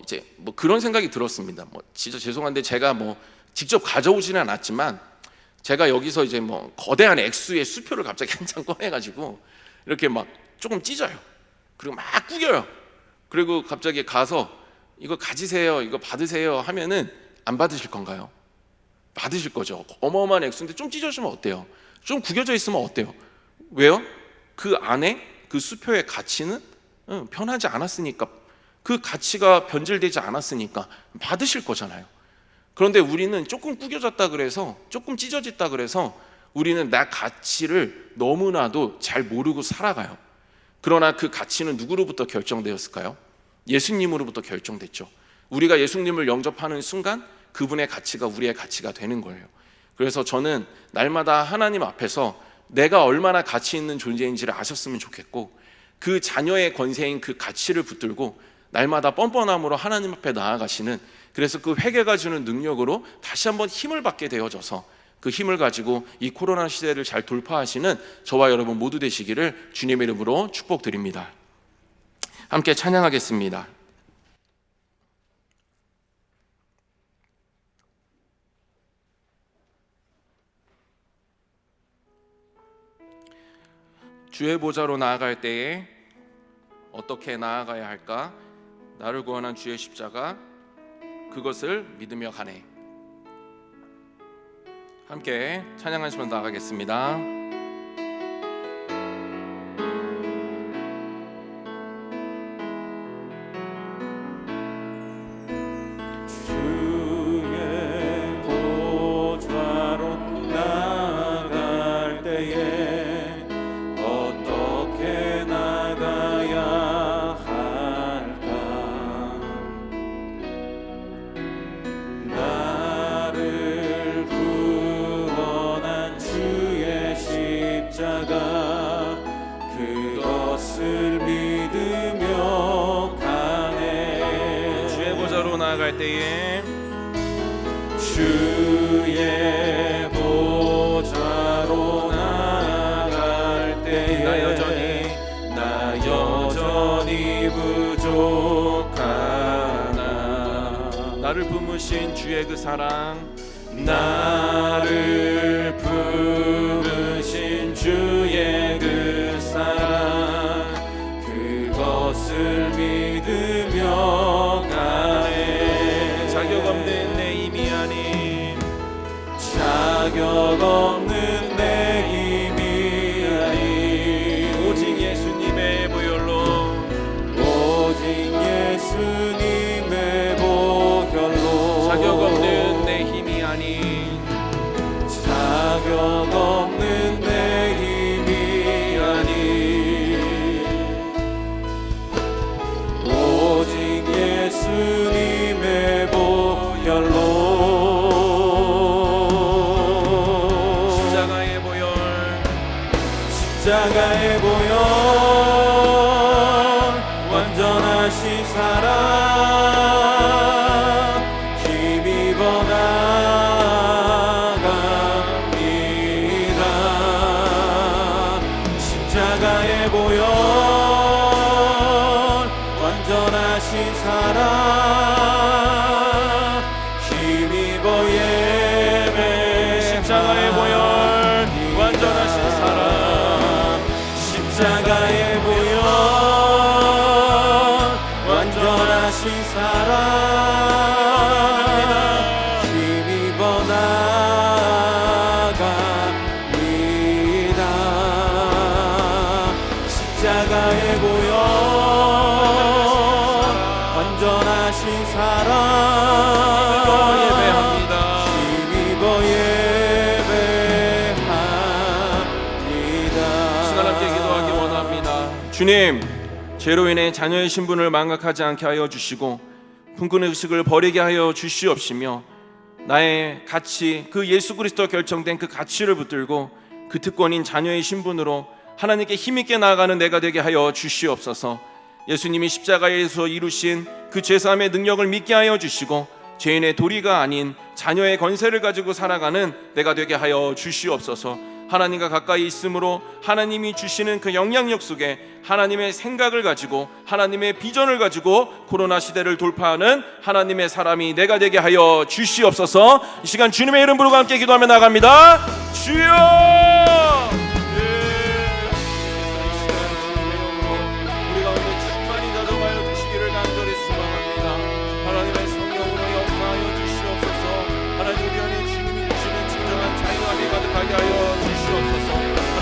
이제 뭐 그런 생각이 들었습니다. 뭐 진짜 죄송한데 제가 뭐 직접 가져오지는 않았지만 제가 여기서 이제 뭐 거대한 액수의 수표를 갑자기 한 장 꺼내가지고 이렇게 막 조금 찢어요. 그리고 막 구겨요. 그리고 갑자기 가서 이거 가지세요, 이거 받으세요 하면은 안 받으실 건가요? 받으실 거죠. 어마어마한 액수인데 좀 찢어지면 어때요? 좀 구겨져 있으면 어때요? 왜요? 그 안에 그 수표의 가치는 변하지 않았으니까, 그 가치가 변질되지 않았으니까 받으실 거잖아요. 그런데 우리는 조금 구겨졌다 그래서, 조금 찢어졌다 그래서 우리는 나 가치를 너무나도 잘 모르고 살아가요. 그러나 그 가치는 누구로부터 결정되었을까요? 예수님으로부터 결정됐죠. 우리가 예수님을 영접하는 순간 그분의 가치가 우리의 가치가 되는 거예요. 그래서 저는 날마다 하나님 앞에서 내가 얼마나 가치 있는 존재인지를 아셨으면 좋겠고, 그 자녀의 권세인 그 가치를 붙들고 날마다 뻔뻔함으로 하나님 앞에 나아가시는, 그래서 그 회개가 주는 능력으로 다시 한번 힘을 받게 되어져서 그 힘을 가지고 이 코로나 시대를 잘 돌파하시는 저와 여러분 모두 되시기를 주님의 이름으로 축복드립니다. 함께 찬양하겠습니다. 주의 보좌로 나아갈 때에 어떻게 나아가야 할까? 나를 구원한 주의 십자가, 그것을 믿으며 가네. 함께 찬양하시면서 나가겠습니다. 주의 보좌로 나아갈 때에 어떻게 나가야 할까? 나를 구원한 주의 십자가, 그것을 믿으며 가네. 주의 보좌로 나아갈 때에 주의 보좌로 나아갈 때에 나 여전히 부족하나. 나를 품으신 주의 그 사랑, 나를 품으신 주의 그 사랑, 그것을 믿으며 가네. 자격 없는 내 힘이 아닌, 자격 없는 내 힘이 아닌 오직 예수님의 보혈로, 십자가의 보혈 완전하신 사랑 힘입어 나갑니다. 십자가의 보혈 완전하신 사랑 힘입어 예배. 십자가의 보혈 완전하신 사랑 십자가의 보혈 완전하신 사랑 힘입어 나갑니다. 십자가의 보혈 완전하신 사랑 예배합니다. 힘입어 예배합니다. 시간 함께 기도하기 원합니다. 주님, 죄로 인해 자녀의 신분을 망각하지 않게 하여 주시고 품꾼 의식을 버리게 하여 주시옵시며 나의 가치, 그 예수 그리스도 결정된 그 가치를 붙들고 그 특권인 자녀의 신분으로 하나님께 힘있게 나아가는 내가 되게 하여 주시옵소서. 예수님이 십자가에서 이루신 그 죄사함의 능력을 믿게 하여 주시고 죄인의 도리가 아닌 자녀의 권세를 가지고 살아가는 내가 되게 하여 주시옵소서. 하나님과 가까이 있으므로 하나님이 주시는 그 영향력 속에 하나님의 생각을 가지고 하나님의 비전을 가지고 코로나 시대를 돌파하는 하나님의 사람이 내가 되게 하여 주시옵소서. 이 시간 주님의 이름 부르고 함께 기도하며 나갑니다. 주여! 우리 가운데 충만히 다져가여 주시기를 간절히 소망합니다. 하나님의 성령으로 역사하여 주시옵소서. 하나님 우리 안에 주님이 주시는 진정한 자유함이 가득하게 하여 주시옵소서.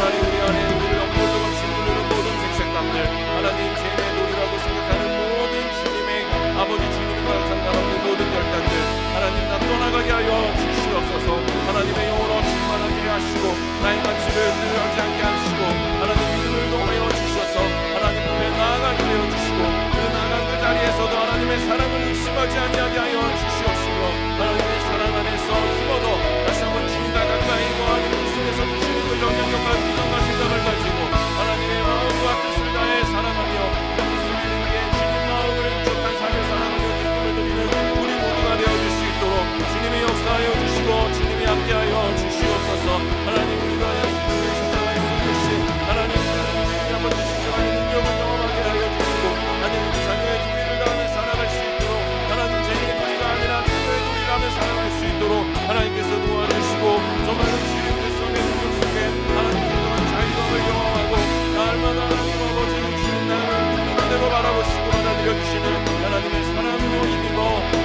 하나님 우리 안에 우리를 엄물도 없이 누르는 모든 색색감들, 하나님 죄의 놀이라고 생각하는 모든 주님의 아버지 주님과 상관없는 모든 결단들 하나님 다 떠나가게 하여 주시옵소서. 하나님의 영으로 충만하게 하시고 나의 가치를 흔들지 않게 하시고 하나님 믿음을 도하여 주셔서 하나님 앞에 나아가게 하여 주시고 그 나아간 그 자리에서도 하나님의 사랑을 의심하지 아니하게 하여 주시옵시며 하나님의 사랑 안에서 힘어도 다시 한번 주님과 가까이 거하는 그 속에서 주시는 그 영향력과 비전과 생각을 가지고 하나님의 마음과 뜻을 다해 사랑하며 그 뜻을 위해 주님 마음을 족한 삶을 사랑하며 기쁨을 드리는 우리 모두가 되어줄 수 있도록 주님이 역사하여 주시고 주님이 함께하여 주시옵소서. 하나님 우리가 예수님의 십자가에 쏟으신 하나님 우리 한번 십자가의 능력을 경험하게 하여 주시고 하나님 우리 자녀의 도리를 다하며 살아갈 수 있도록 하나님 죄의 도리가 아니라 자녀의 도리를 하며 살아갈 수 있도록 하나님께서 도와주시고 정말로 주님 그리스도의 능력 속에 하나님 진정한 자유함을 경험하고 날마다 하나님 아버지를 주님 나를 믿는 대로 바라보시고 받아들여 주시는 하나님의 사랑으로 힘입어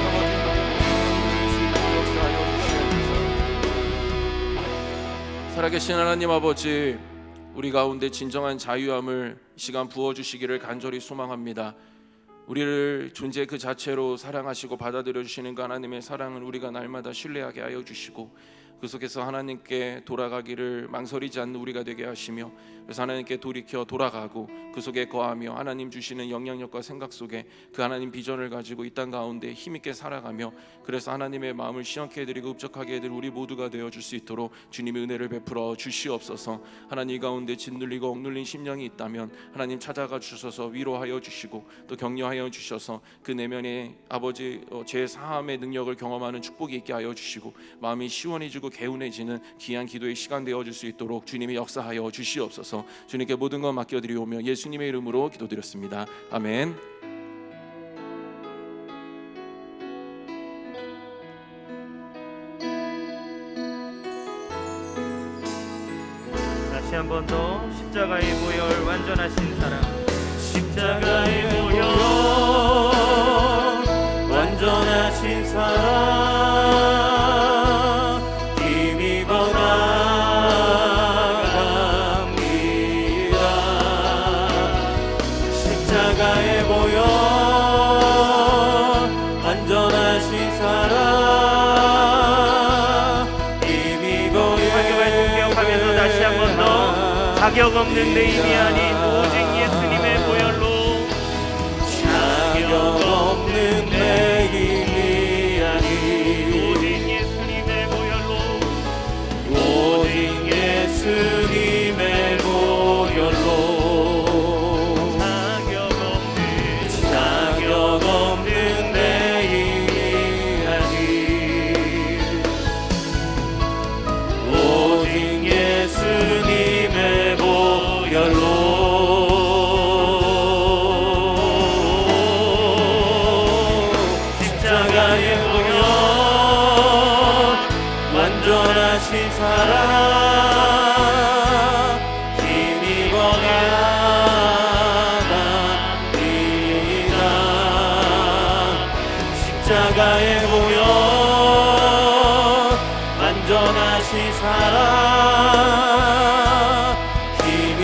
아버지 역사하여 주시옵소서. 살아계신 하나님 아버지, 우리 가운데 진정한 자유함을 이 시간 부어주시기를 간절히 소망합니다. 우리를 존재 그 자체로 사랑하시고 받아들여 주시는 그 하나님의 사랑은 우리가 날마다 신뢰하게 하여 주시고 그 속에서 하나님께 돌아가기를 망설이지 않는 우리가 되게 하시며 그래서 하나님께 돌이켜 돌아가고 그 속에 거하며 하나님 주시는 영향력과 생각 속에 그 하나님 비전을 가지고 이 땅 가운데 힘있게 살아가며 그래서 하나님의 마음을 시원케 해드리고 흡족하게 해드릴 우리 모두가 되어줄 수 있도록 주님의 은혜를 베풀어 주시옵소서. 하나님 가운데 짓눌리고 억눌린 심령이 있다면 하나님 찾아가 주셔서 위로하여 주시고 또 격려하여 주셔서 그 내면에 아버지 죄 사함의 능력을 경험하는 축복이 있게 하여 주시고 마음이 시원해지고 개운해지는 귀한 기도의 시간 되어줄 수 있도록 주님이 역사하여 주시옵소서. 주님께 모든 것 맡겨드리오며 예수님의 이름으로 기도드렸습니다. 아멘. 다시 한 번 더 십자가의 보혈 완전하신 사랑 십자가의 보혈 완전하신 사랑 힘입어 나갑니다. 십자가의 보혈 완전하신 사랑 힘입어 기억하면서 다시 한 번 더 자격 없는 내 힘이 아닌 오직 예수님의 보혈로 자격 없는 내 힘이 아닌 오직 예수님의 보혈로 오직 예수님의 보혈로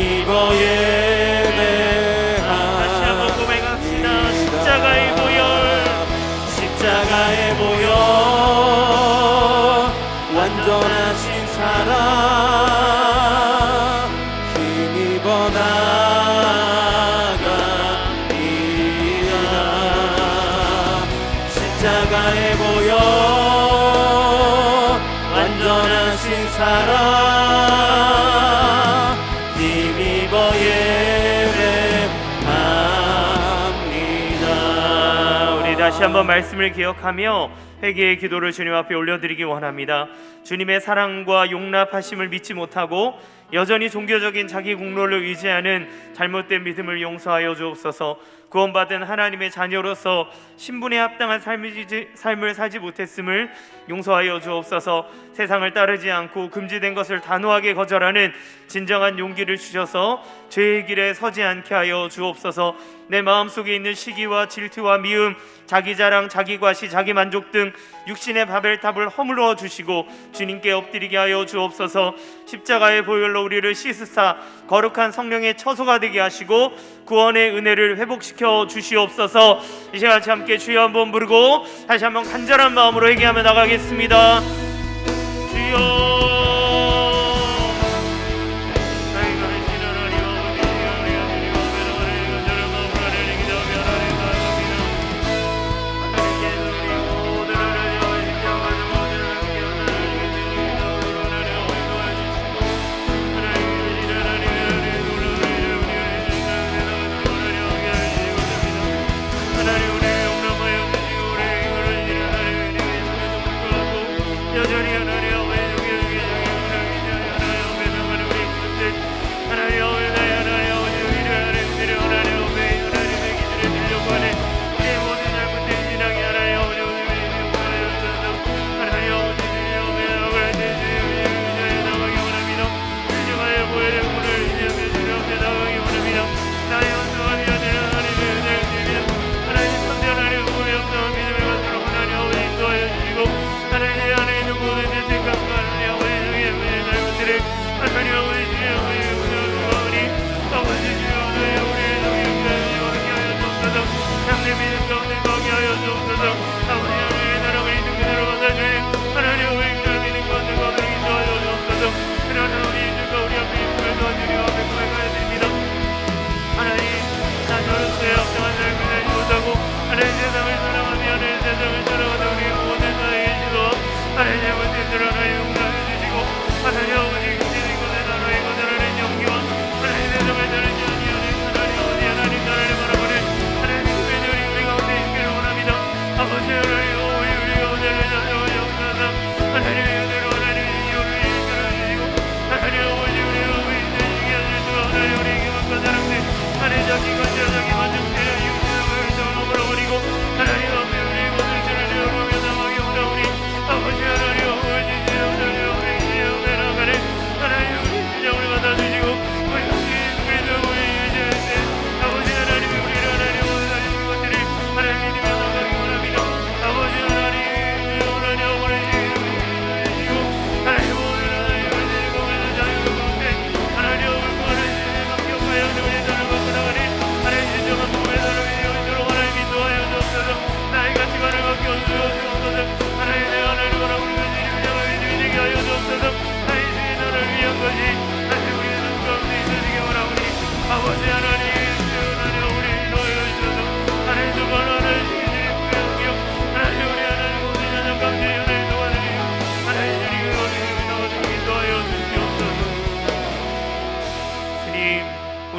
힘입어 예배합니다. 다시 한번 고백합시다. 십자가의 보혈, 십자가의 보혈, 완전하신 사랑, 힘입어 나아갑니다. 십자가의 보혈, 완전하신 사랑, 힘입어 예배합니다. 우리 다시 한번 말씀을 기억하며 회개의 기도를 주님 앞에 올려드리기 원합니다. 주님의 사랑과 용납하심을 믿지 못하고 여전히 종교적인 자기 공로를 의지하는 잘못된 믿음을 용서하여 주옵소서. 구원받은 하나님의 자녀로서 신분에 합당한 삶을 살지 못했음을 용서하여 주옵소서. 세상을 따르지 않고 금지된 것을 단호하게 거절하는 진정한 용기를 주셔서 죄의 길에 서지 않게 하여 주옵소서. 내 마음속에 있는 시기와 질투와 미움, 자기 자랑, 자기 과시, 자기 만족 등 육신의 바벨탑을 허물어 주시고 주님께 엎드리게 하여 주옵소서. 십자가의 보혈로 우리를 씻으사 거룩한 성령의 처소가 되게 하시고 구원의 은혜를 회복시켜 주시옵소서. 이 시간 같이 함께 주여 한번 부르고 다시 한번 간절한 마음으로 회개하며 나가겠습니다. 주여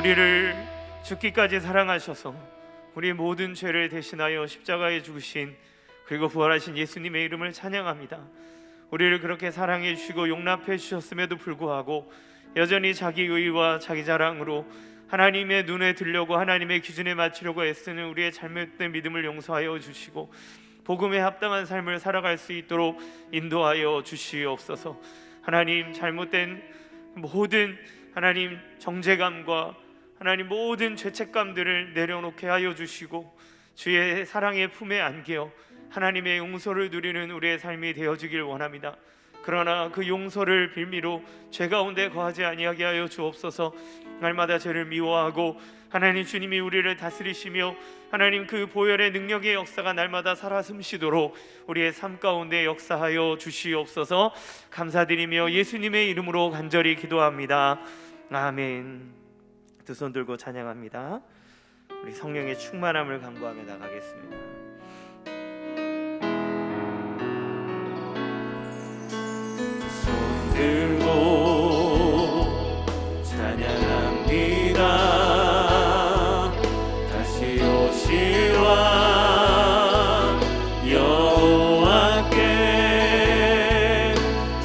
우리를 죽기까지 사랑하셔서 우리 모든 죄를 대신하여 십자가에 죽으신 그리고 부활하신 예수님의 이름을 찬양합니다. 우리를 그렇게 사랑해 주시고 용납해 주셨음에도 불구하고 여전히 자기 의와 자기 자랑으로 하나님의 눈에 들려고 하나님의 기준에 맞추려고 애쓰는 우리의 잘못된 믿음을 용서하여 주시고 복음에 합당한 삶을 살아갈 수 있도록 인도하여 주시옵소서. 하나님, 잘못된 모든 하나님 정죄감과 하나님 모든 죄책감들을 내려놓게 하여 주시고 주의 사랑의 품에 안겨 하나님의 용서를 누리는 우리의 삶이 되어지길 원합니다. 그러나 그 용서를 빌미로 죄 가운데 거하지 아니하게 하여 주옵소서. 날마다 죄를 미워하고 하나님 주님이 우리를 다스리시며 하나님 그 보혈의 능력의 역사가 날마다 살아 숨쉬도록 우리의 삶 가운데 역사하여 주시옵소서. 감사드리며 예수님의 이름으로 간절히 기도합니다. 아멘. 두 손 들고 찬양합니다. 우리 성령의 충만함을 간구하며 나가겠습니다. 손 들고 찬양합니다. 다시 오실 왕 여호와께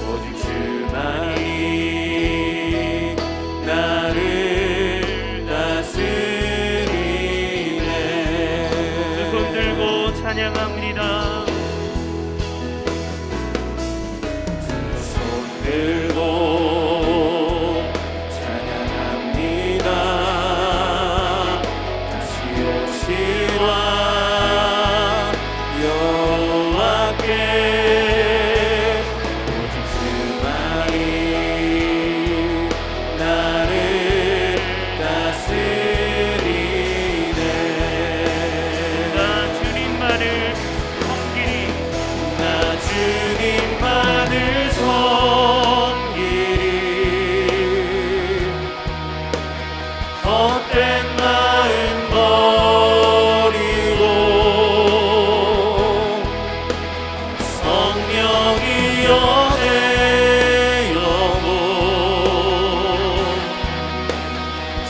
오직 주만이 나를 다스리네. 두 손 들고 찬양합니다. 들고 찬양합니다. 다시 오실 왕 여호와께 오직 주만이 나를 다스리네. 나 주님만을 섬기리. 나 주님만을 섬기리. 헛된 마음 버리고 성령이여 내 영혼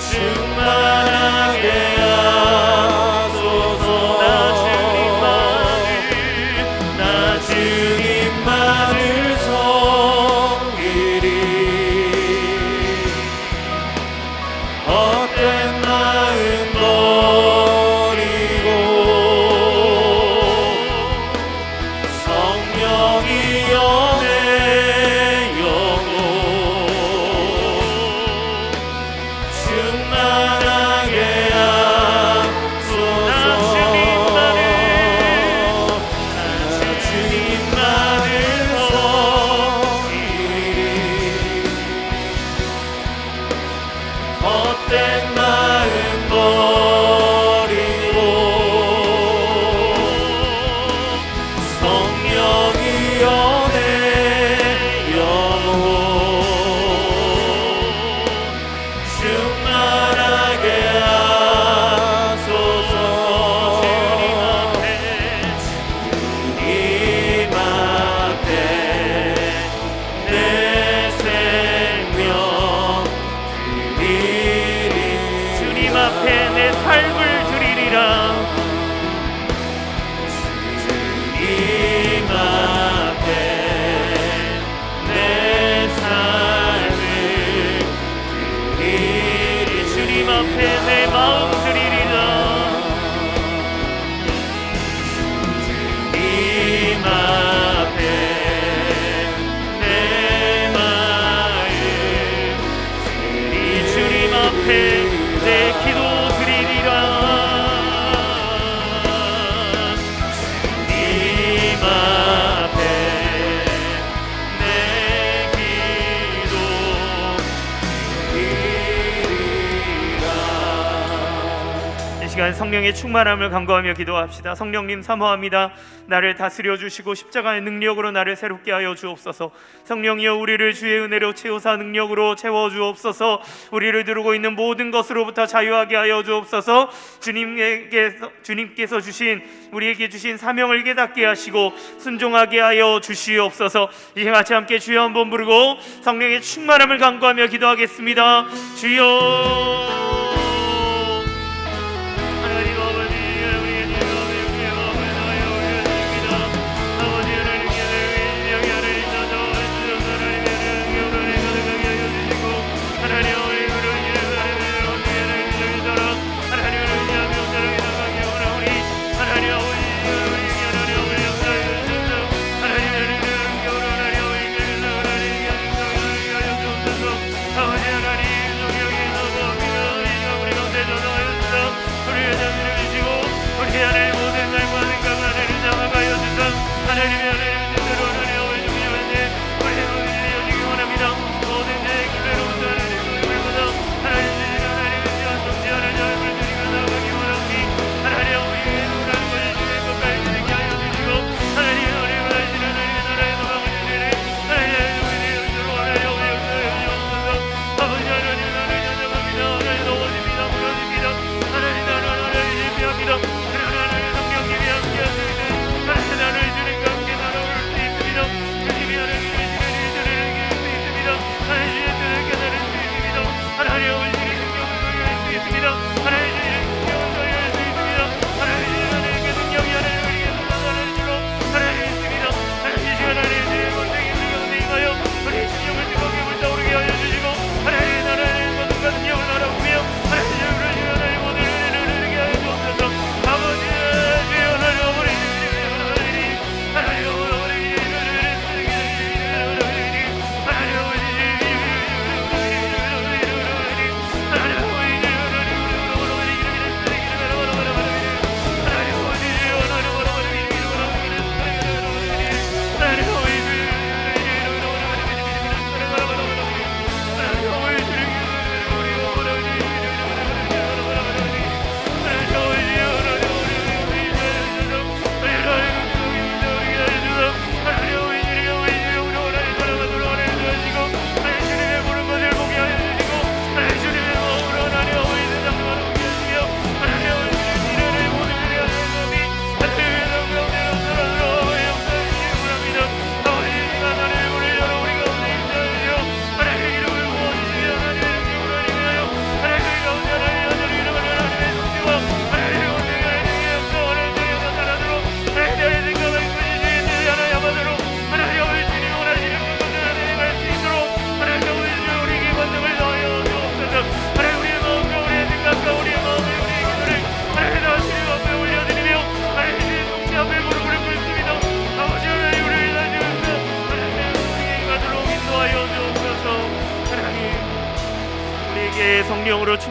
충만하게 하소서. 나 주님만을 섬기리. 헛된 마음 버리고 성령이여 내 영혼 충만하게 하소서. 나 주님만을 섬기리. 헛된 마음 버리고 성령이여 내 영혼 충만하게 하소서. 주님 앞에 내 생명 드리리. 주님 앞에 내 삶을 드리리라. 주님 앞에 내 삶을 드리리. 주님 앞에 내 마음 드리리라. 주님 앞에 내 마음 드리리. 주님 앞에 내 기도 드리리라. 주님 앞에 내 기도 드리리라. 이 시간 성령의 충만함을 간구하며 기도합시다. 성령님 사모합니다. 나를 다스려 주시고 십자가의 능력으로 나를 새롭게 하여 주옵소서. 성령이여 우리를 주의 은혜로 채우사 능력으로 채워 주옵소서. 우리를 두르고 있는 모든 것으로부터 자유하게 하여 주옵소서. 주님께서 주신 우리에게 주신 사명을 깨닫게 하시고 순종하게 하여 주시옵소서. 이제 같이 함께 주여 한번 부르고 성령의 충만함을 간구하며 기도하겠습니다. 주여. 하나님 아버지, 우리의 주여, 우리의 마음을 다하여 올려드립니다. 아버지 하나님, 영이 하나님 찾아와 주셔서 하나님의 능력으로 가득하게 하여 주시고 하나님 우리 그러기를 하나님의 언니의 능력이 따라 하나님을 의지하며 사랑에 나가게 원하오니 하나님 아버지 우리에게 하나님 아버지 역사해 주셔서 하나님의 능력으로 하나님 아버지 하나님의 능력을 하여 주옵소서. 아버지 하나님 성령이 나옵니다.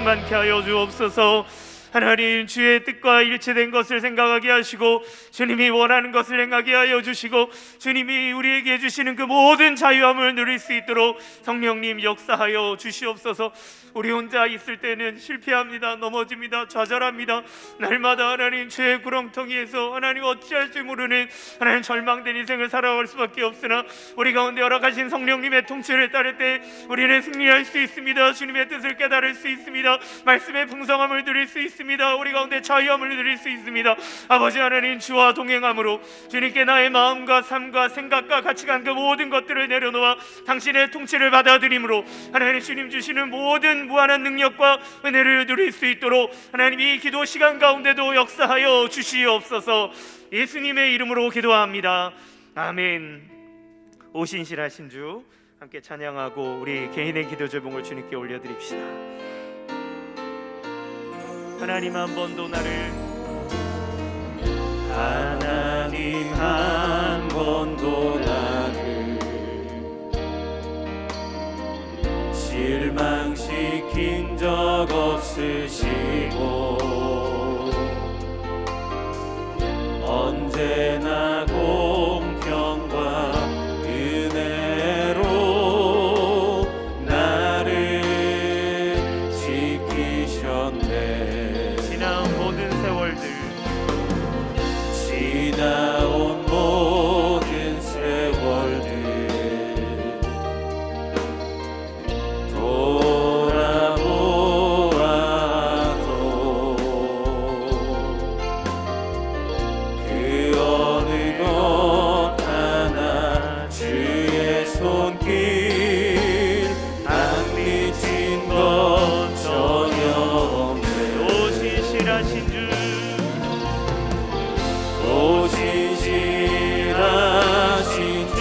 충만케 하여 주옵소서. 하나님, 주의 뜻과 일치된 것을 생각하게 하시고 주님이 원하는 것을 행하게 하여 주시고 주님이 우리에게 주시는 그 모든 자유함을 누릴 수 있도록 성령님 역사하여 주시옵소서. 우리 혼자 있을 때는 실패합니다. 넘어집니다. 좌절합니다. 날마다 하나님 죄의 구렁텅이에서 하나님 어찌할 줄 모르는 하나님 절망된 인생을 살아갈 수밖에 없으나 우리 가운데 허락하신 성령님의 통치를 따를 때 우리는 승리할 수 있습니다. 주님의 뜻을 깨달을 수 있습니다. 말씀의 풍성함을 누릴 수 있습니다. 우리 가운데 자유함을 누릴 수 있습니다. 아버지 하나님, 주와 동행함으로 주님께 나의 마음과 삶과 생각과 가치관 그 모든 것들을 내려놓아 당신의 통치를 받아들임으로 하나님 주님 주시는 모든 무한한 능력과 은혜를 누릴 수 있도록 하나님 이 기도 시간 가운데도 역사하여 주시옵소서. 예수님의 이름으로 기도합니다. 아멘. 오신실하신 주 함께 찬양하고 우리 개인의 기도 제목을 주님께 올려드립시다. 하나님 한 번도 나를 하나님 한 번도 나를 실망시킨 적 없으시고 언제나 공평과 은혜로 나를 지키셨네. 지나온 모든 세월들 지나온 모든 세월들 돌아보아도 그 어느 것 하나 주의 손길 안 미친 것 전혀 없네. 오신실하신 주 오신실하신 주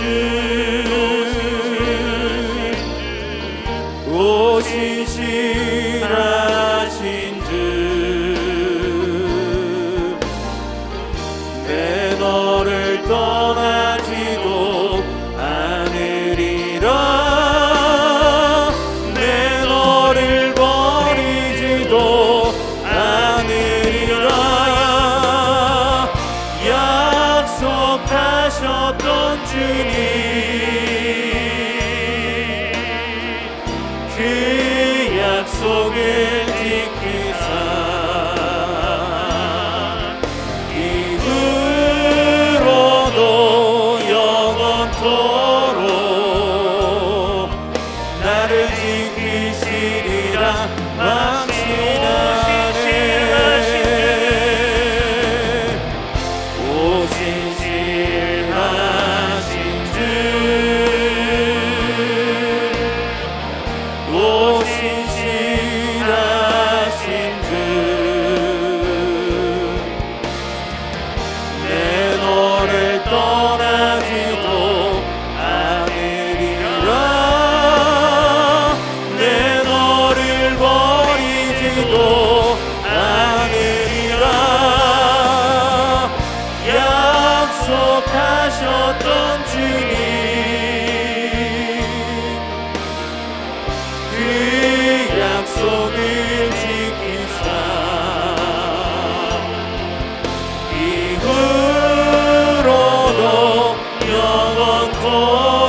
오신실하신 주 내 너를 떠나지도 않으리라 내 너를 버리지도 않으리라 약속하셨던 주님 그 약속을 지키사 이후로도 영원토록 나를 지키시리라 확신하네. 오신실하신 주 오신실하신 주 내 너를 떠나지도 않으리라 내 너를 버리지도 않으리라 약속하셨던 주님 그 약속을 지키사 이후로도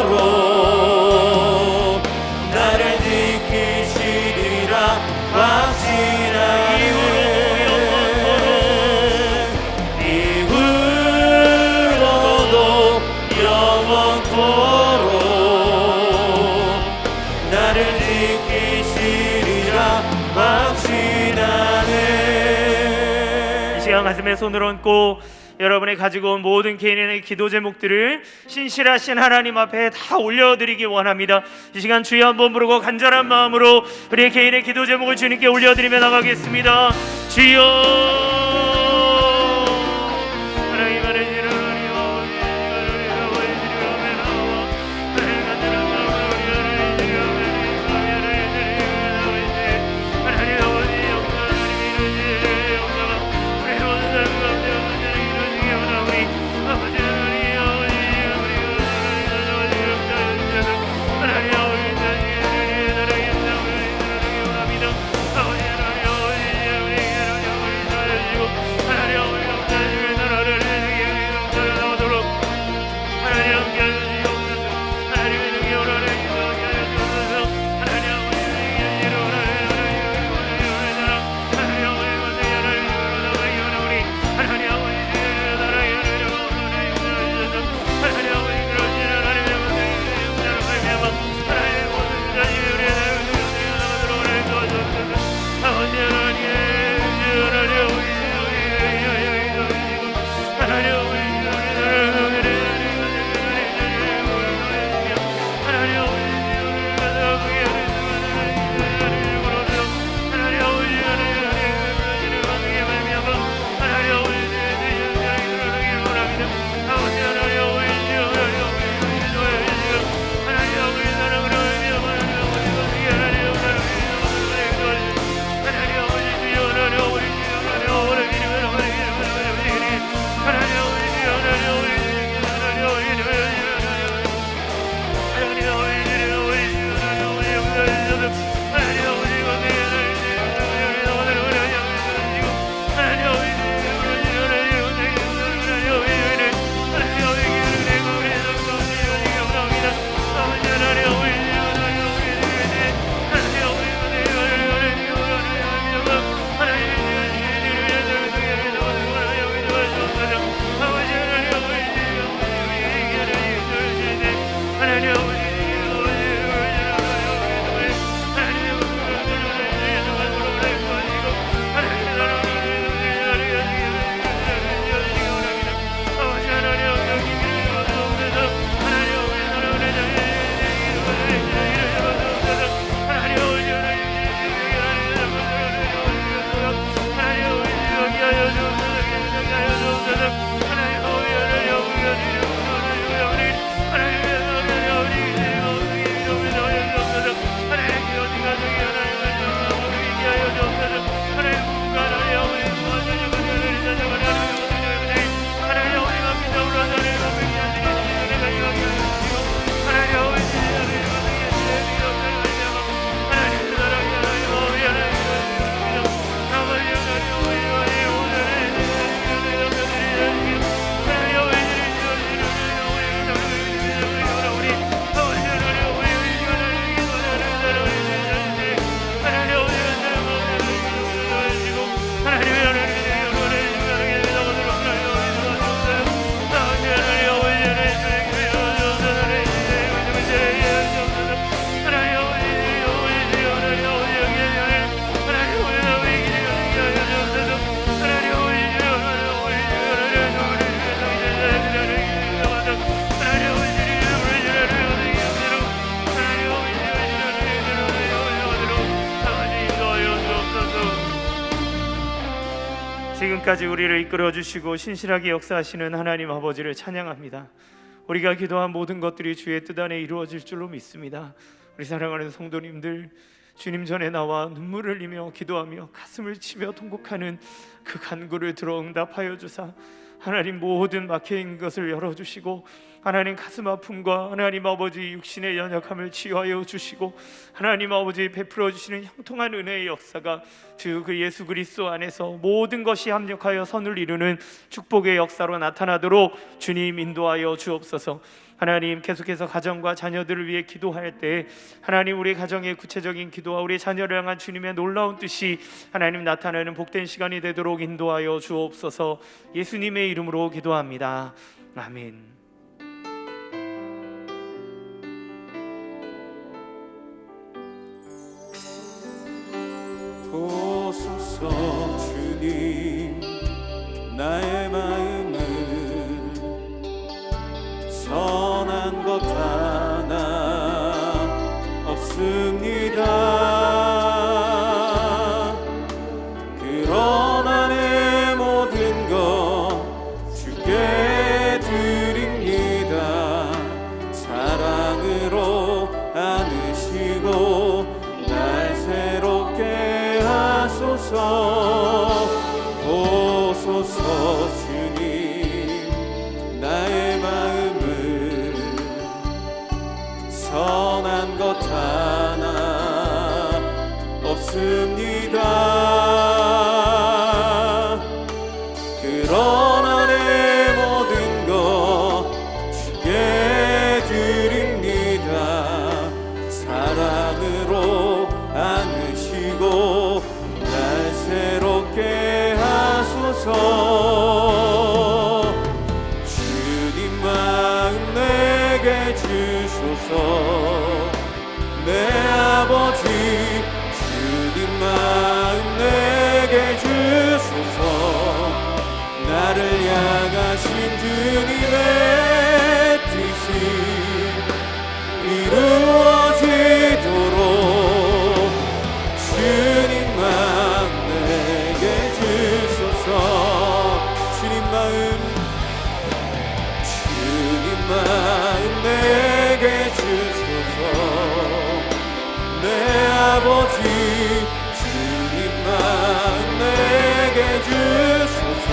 영원토록 나를 지키시리라 확신하네. 이후로도 영원토록 나를 지키시리라 확신하네. 이 시간 가슴에 손을 얹고 여러분이 가지고 온 모든 개인의 기도 제목들을 신실하신 하나님 앞에 다 올려드리기 원합니다. 이 시간 주여 한번 부르고 간절한 마음으로 우리 개인의 기도 제목을 주님께 올려드리며 나가겠습니다. 주여 하나님 지금까지 우리를 이끌어 주시고 신실하게 역사하시는 하나님 아버지를 찬양합니다. 우리가 기도한 모든 것들이 주의 뜻 안에 이루어질 줄로 믿습니다. 우리 사랑하는 성도님들, 주님 전에 나와 눈물을 흘리며 기도하며 가슴을 치며 통곡하는 그 간구를 들어 응답하여 주사 하나님 모든 막혀있는 것을 열어주시고 하나님 가슴 아픔과 하나님 아버지 육신의 연약함을 치유하여 주시고 하나님 아버지 베풀어 주시는 형통한 은혜의 역사가 주 그 예수 그리스도 안에서 모든 것이 합력하여 선을 이루는 축복의 역사로 나타나도록 주님 인도하여 주옵소서. 하나님 계속해서 가정과 자녀들을 위해 기도할 때 하나님 우리 가정의 구체적인 기도와 우리 자녀를 향한 주님의 놀라운 뜻이 하나님 나타나는 복된 시간이 되도록 인도하여 주옵소서. 예수님의 이름으로 기도합니다. 아멘. 보소서 주님 나의 마음을 선한 것 하나 없습니다. 그러나 내 모든 것 주께 드립니다. 사랑으로 안으시고 날 새롭게 하소서. 보소서 주님 나의 마음을 선한 것 하나 없습니다. 그러나 내 모든 것 주께 드립니다. 사랑으로 안으시고 날 새롭게 하소서. 주님 마음 내게 주소서. 내 아버지 주님 마음 내게 주소서. 나를 향하신 주님의 뜻이 이루어지도록 주님 마음 내게 주소서. 주님 마음 내게 주소서. 내 아버지 주님 마음 내게 주소서.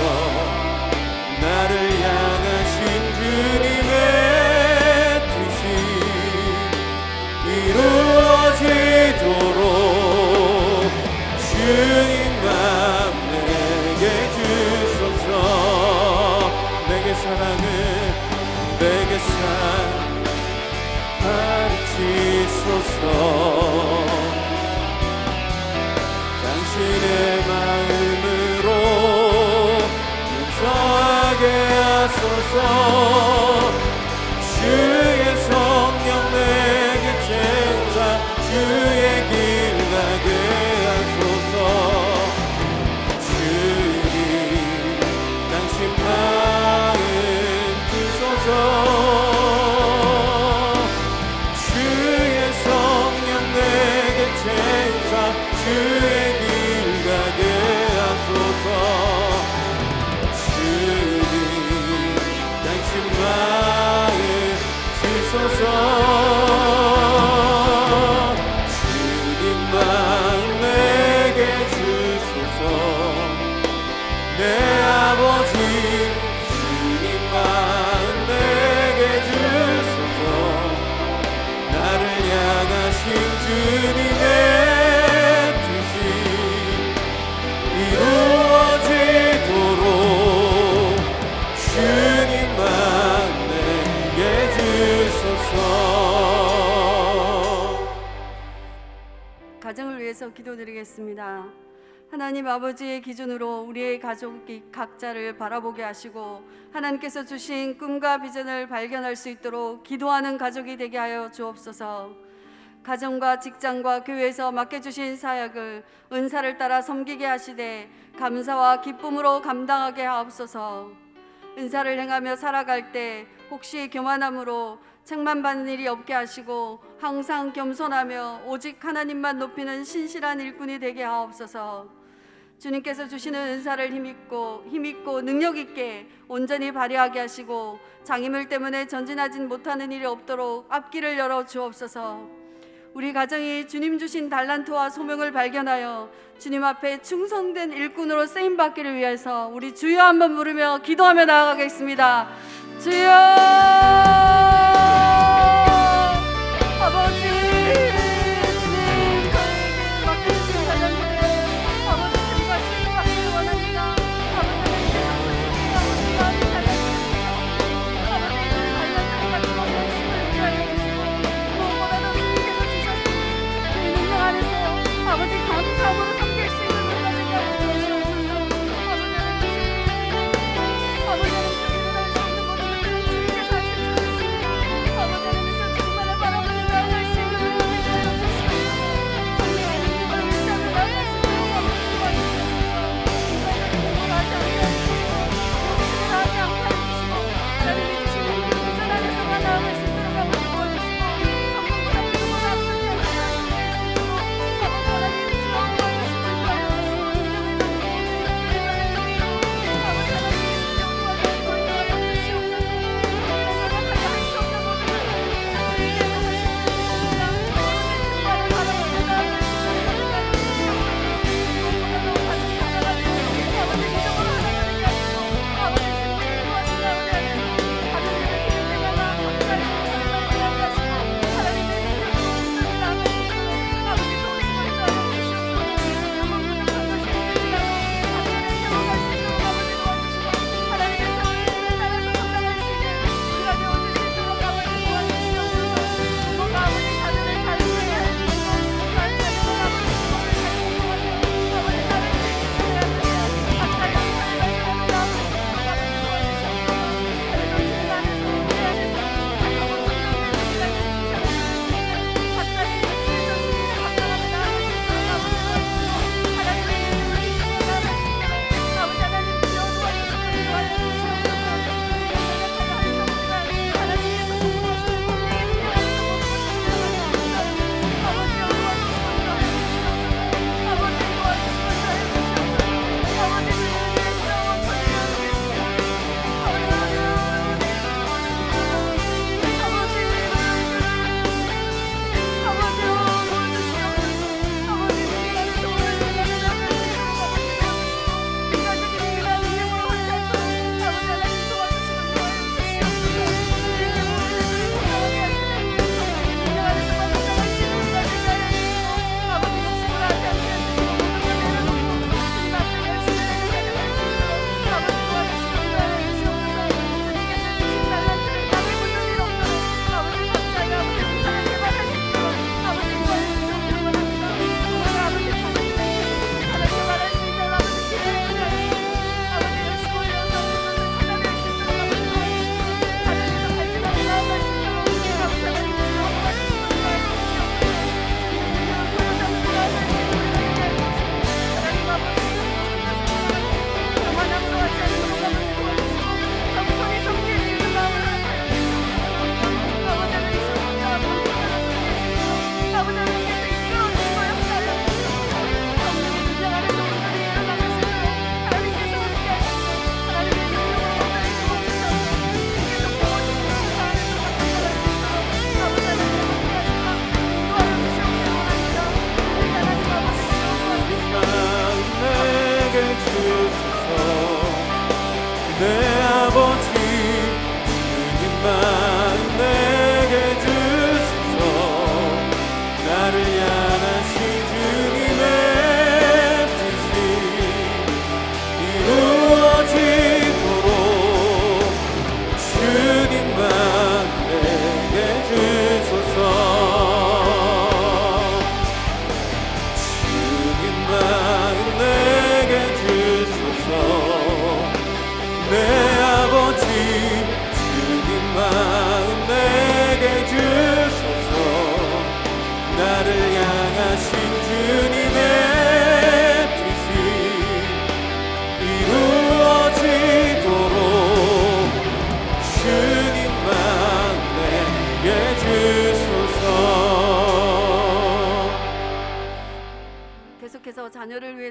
나를 향하신 주님의 뜻이 이루어지도록 주님 마음 내게 주소서. 내게 사랑을 내게 가르치소서. 당신의 마음으로 용서하게 하소서. 주의 성령 내게 채우사 주의 길 가게 하소서. 주님 당신 마음 주소서. 주의 성령 내게 채우사 주의 길 가게 하소서. 주님 당신 마음 주소서. 주님 마음 내게 주소서. 내 아버지 주님 마음 내게 주소서. 나를 향하신 주님의 뜻이 이루어지도록 주님 마음 내게 주소서. 가정을 위해서 기도드리겠습니다. 하나님 아버지의 기준으로 우리의 가족이 각자를 바라보게 하시고 하나님께서 주신 꿈과 비전을 발견할 수 있도록 기도하는 가족이 되게 하여 주옵소서. 가정과 직장과 교회에서 맡겨주신 사역을 은사를 따라 섬기게 하시되 감사와 기쁨으로 감당하게 하옵소서. 은사를 행하며 살아갈 때 혹시 교만함으로 책망받는 일이 없게 하시고 항상 겸손하며 오직 하나님만 높이는 신실한 일꾼이 되게 하옵소서. 주님께서 주시는 은사를 힘있고 능력 있게 온전히 발휘하게 하시고 장애물 때문에 전진하진 못하는 일이 없도록 앞길을 열어 주옵소서. 우리 가정이 주님 주신 달란트와 소명을 발견하여 주님 앞에 충성된 일꾼으로 쓰임 받기를 위해서 우리 주여 한번 부르며 기도하며 나아가겠습니다. 주여, 아버지, 주님 저에게 맡겨주신 달란트를 아버지 주님과 쓰임 받기를 원합니다. 아버지 하나님께서 저에게 아버지 달란트를 주셨습니다. 아버지 그 달란트를 가지고 열심을 위하여 주시고 무엇보다도 주님께서 주셨습니다. 이 능력 안에서 아버지 감사함으로 섬길 수 있는 은혜가 되게 하여 주시옵소서. 아버지 하나님, 아버지 하나님, 주님을 할 수 있는 모든 것들을 주님께서 하실 줄 믿습니다.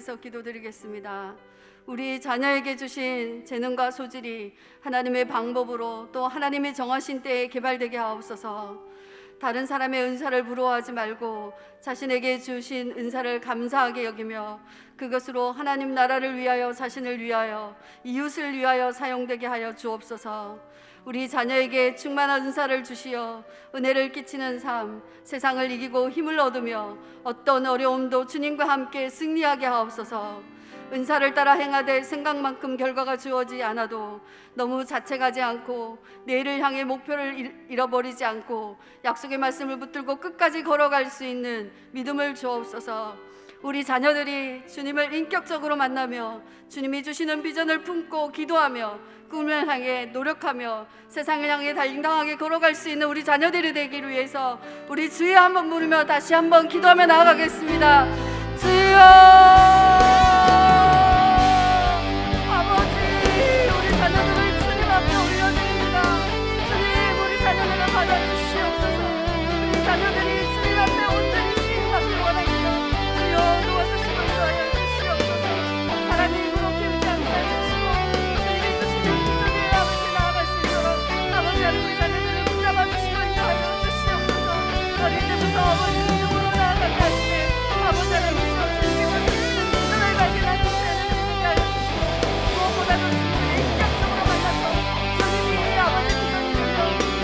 위해서 기도드리겠습니다. 우리 자녀에게 주신 재능과 소질이 하나님의 방법으로 또 하나님이 정하신 때에 개발되게 하옵소서. 다른 사람의 은사를 부러워하지 말고 자신에게 주신 은사를 감사하게 여기며 그것으로 하나님 나라를 위하여, 자신을 위하여, 이웃을 위하여 사용되게 하여 주옵소서. 우리 자녀에게 충만한 은사를 주시어 은혜를 끼치는 삶, 세상을 이기고 힘을 얻으며 어떤 어려움도 주님과 함께 승리하게 하옵소서. 은사를 따라 행하되 생각만큼 결과가 주어지지 않아도 너무 자책하지 않고 내일을 향해 목표를 잃어버리지 않고 약속의 말씀을 붙들고 끝까지 걸어갈 수 있는 믿음을 주옵소서. 우리 자녀들이 주님을 인격적으로 만나며 주님이 주시는 비전을 품고 기도하며 꿈을 향해 노력하며 세상을 향해 당당하게 걸어갈 수 있는 우리 자녀들이 되기를 위해서 우리 주여 한번 부르며 다시 한번 기도하며 나아가겠습니다. 주여! 자녀들을 주님 앞에 올려드립니다. 주님, 우리 자녀들을 받아주시옵소서. 우리 자녀들이 주님 앞에 온전히 시인받길 원합니다. 주여 도와주시고 인도하여 주시옵소서. 사람의 힘으로 키우지 않게 해주시고 주님이 주시는 기존의 아버지 나아갈 수 있도록 아버지 하나님 우리 자녀들을 붙잡아 주시고 인도하여 주시옵소서. 어릴 때부터 아버지 믿음으로 나아가게 하시네. 아버지 하나님 주님께서 주시는 기존을 발견하는 시간을 되게 하여 주시고 무엇보다도 아버지 비전이며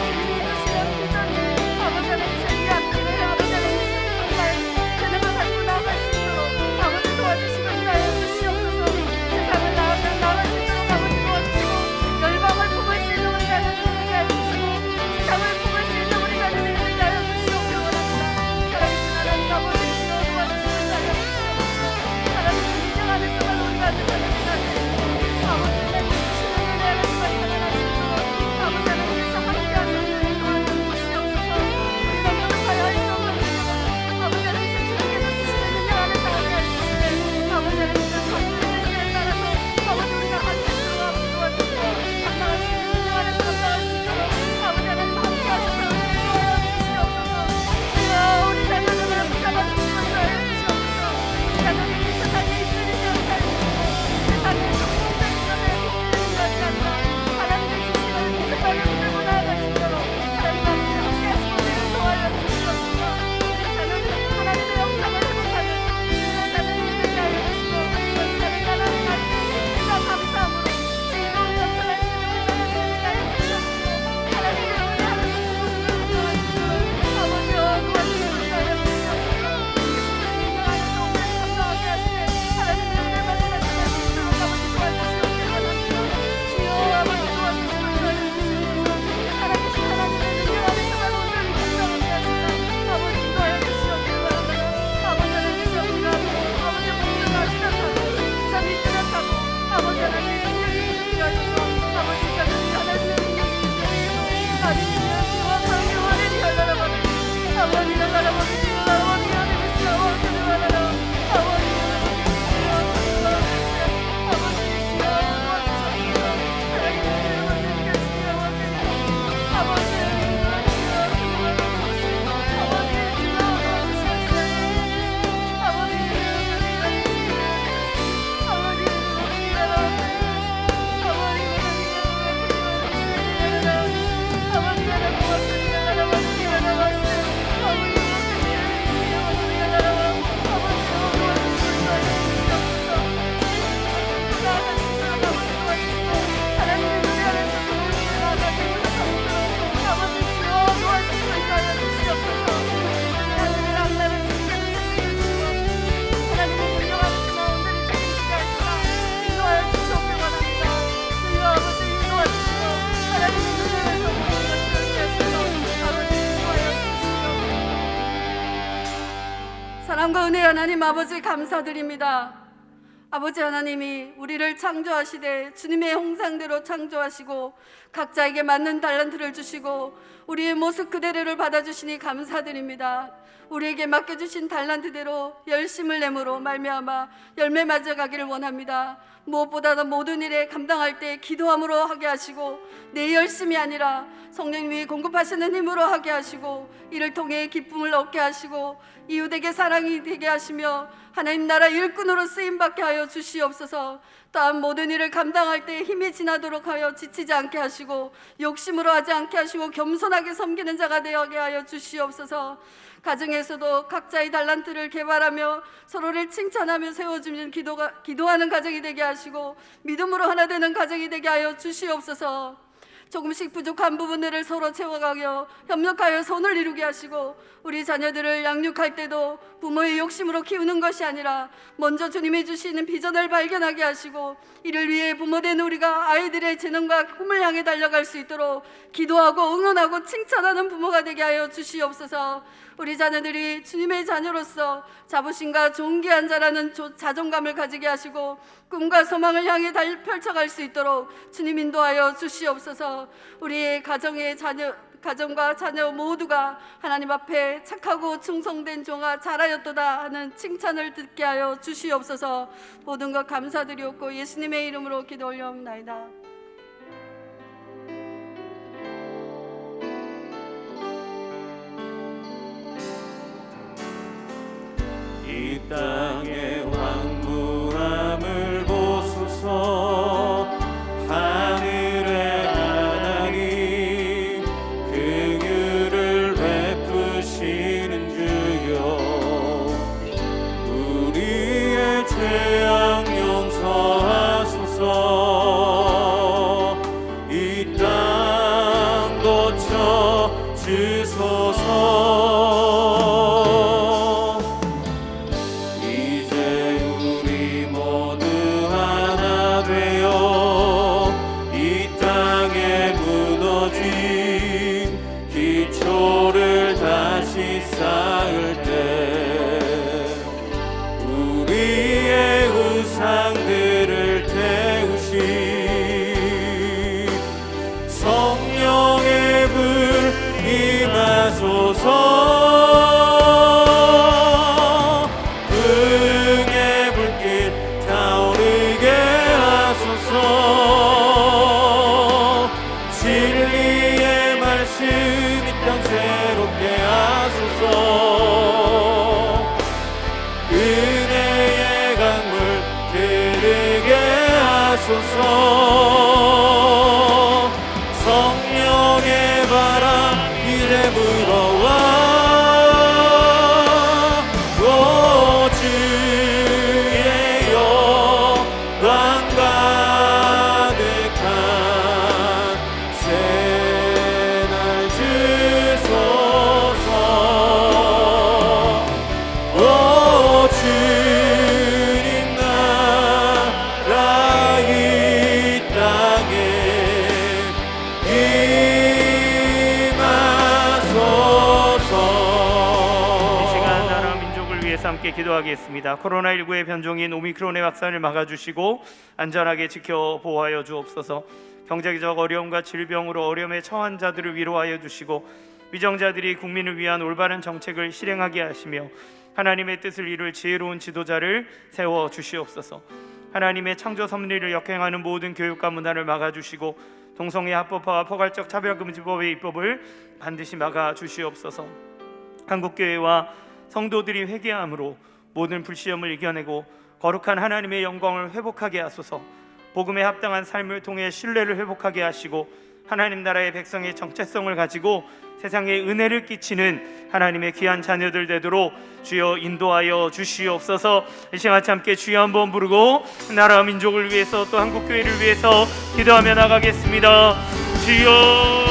주님이 주시는 비전이 아버지 하나님 저희 앞길을 아버지 하나님 정말 재능을 가지고 나아갈 수 있도록 아버지 도와주시고 인도하여 주시옵소서. 세상을 나아갈 수 있도록 아버지 도와주시고 열방을 품을 수 있는 우리 자녀들을 되게 하여 주시고 세상을 품을 수 있는 우리 자녀들을 되게 하여 주시옵길 원합니다. 살아계신 하나님 아버지 주여 도와주시고 인도하여 주시옵소서. 하나님 인정 안에서만 우리가 그 자녀들을 가지고 아버지 하나님 주시는 은혜 안에서만 일어나갈 수 있도록 아버지 하나님께서 함께 하셨는 도와주시옵소서. 우리 너무 노력하여 할 수 없는 일이지만 아버지 하나님께서 주님께서 주시는 능력 안에서 함께 해주시네. 아버지 하나님께서 전부의 질서에 따라서 아버지 우리가 할 수 있도록 아버지 도와주시고 감당할 수 있는 능력 안에서 감당할 수 있도록 아버지 하나님 함께 하셔서 은혜를 도와여 주시옵소서. 주여 우리 자녀들을 붙잡아 주시고 인도하여 주시옵소서. 자녀들이 세상에 있으리지 않게 해주시고 세상에 성공적인 것에 붙들리는 것이 아니라 하나님의 주시는 정말로 믿고 나아갈 수 있도록 하나님 함께 하시고 은혜를 도와여 주시옵소서. 우리 자녀들은 하나님의 영상을 회복하는 주님의 자녀들이 되게 하여 주시고 영상을 나라는 날때 우리가 감사함으로 즐거움이 넘쳐날 수 있는 우리 자녀들이 되게 하여 주시옵소서. 하나님의 은혜 안에서 주님을 감당할 수 있도록 아버지여 도와주시고 인도하여 주시옵소서. 예수님의 능력 안에서 온전히 감당하게 하시네. 하나님의 은혜 받는 날 되게 할 수 있도록 아버지 도와주시옵길 원합니다. 주여 아버지 도와주시고 인도하여 주시옵소서. 살아계신 하나님의 능력 안에서만 온전히 감당하게 하시사 아버지 인도하여 주시옵길 원합니다. 아버지 하나님께서 우리가 아버지 목표가 뚜렷하고 삶이 뚜렷하고 아버지 하나님의 능력이 있게 하셔서 아버지 자녀들이 하나님의 능력이 있게 하셔서 하나님의 지원과 영원히 열라라버리니 아버지 열라라버리니 아버지 하나님께서 아버지를 알아라 아버지 사랑과 은혜 하나님 아버지 감사드립니다. 아버지 하나님이 우리를 창조하시되 주님의 형상대로 창조하시고 각자에게 맞는 달란트를 주시고 우리의 모습 그대로를 받아주시니 감사드립니다. 우리에게 맡겨주신 달란트대로 열심을 내므로 말미암아 열매 맞아가기를 원합니다. 무엇보다도 모든 일에 감당할 때 기도함으로 하게 하시고 내 열심이 아니라 성령님이 공급하시는 힘으로 하게 하시고 이를 통해 기쁨을 얻게 하시고 이웃에게 사랑이 되게 하시며 하나님 나라 일꾼으로 쓰임받게 하여 주시옵소서. 또한 모든 일을 감당할 때 힘이 지나도록 하여 지치지 않게 하시고 욕심으로 하지 않게 하시고 겸손하게 섬기는 자가 되게 하여 주시옵소서. 가정에서도 각자의 달란트를 개발하며 서로를 칭찬하며 세워주는 기도하는 가정이 되게 하시고 믿음으로 하나 되는 가정이 되게 하여 주시옵소서. 조금씩 부족한 부분들을 서로 채워가며 협력하여 손을 이루게 하시고 우리 자녀들을 양육할 때도 부모의 욕심으로 키우는 것이 아니라 먼저 주님이 주시는 비전을 발견하게 하시고 이를 위해 부모된 우리가 아이들의 재능과 꿈을 향해 달려갈 수 있도록 기도하고 응원하고 칭찬하는 부모가 되게 하여 주시옵소서. 우리 자녀들이 주님의 자녀로서 자부심과 존귀한 자라는 자존감을 가지게 하시고 꿈과 소망을 향해 펼쳐갈 수 있도록 주님 인도하여 주시옵소서. 우리의 가정과 자녀 모두가 하나님 앞에 착하고 충성된 종아 잘하였도다 하는 칭찬을 듣게 하여 주시옵소서. 모든 것 감사드리옵고 예수님의 이름으로 기도 올려옵나이다. 이 땅의 황무함을 보소서. 하늘의 하나님 긍휼을 베푸시는 주여 우리의 죄악 용서하소서. 이 땅 고쳐 주소서. 쌓을 때 우리의 우상들을 태우시 성령의 불 임하소서. 흥의 불길 타오르게 하소서. 진리의 말씀 이 땅 새롭게 은혜의 강물 흐르게 하소서. 성령의 바람 이제 불어와 주의 영광 가득한 새날 주소서. 주님 나라 이 땅에 임하소서. 이 시간 나라 민족을 위해서 함께 기도하겠습니다. 코로나19의 변종인 오미크론의 확산을 막아주시고 안전하게 지켜 보호하여 주옵소서. 경제적 어려움과 질병으로 어려움에 처한 자들을 위로하여 주시고 위정자들이 국민을 위한 올바른 정책을 실행하게 하시며 하나님의 뜻을 이룰 지혜로운 지도자를 세워 주시옵소서. 하나님의 창조 섭리를 역행하는 모든 교육과 문화를 막아주시고 동성애 합법화와 포괄적 차별금지법의 입법을 반드시 막아주시옵소서. 한국교회와 성도들이 회개함으로 모든 불시험을 이겨내고 거룩한 하나님의 영광을 회복하게 하소서. 복음에 합당한 삶을 통해 신뢰를 회복하게 하시고 하나님 나라의 백성의 정체성을 가지고 세상에 은혜를 끼치는 하나님의 귀한 자녀들 되도록 주여 인도하여 주시옵소서. 이 시간 같이 함께 주여 한번 부르고 나라 민족을 위해서 또 한국교회를 위해서 기도하며 나가겠습니다. 주여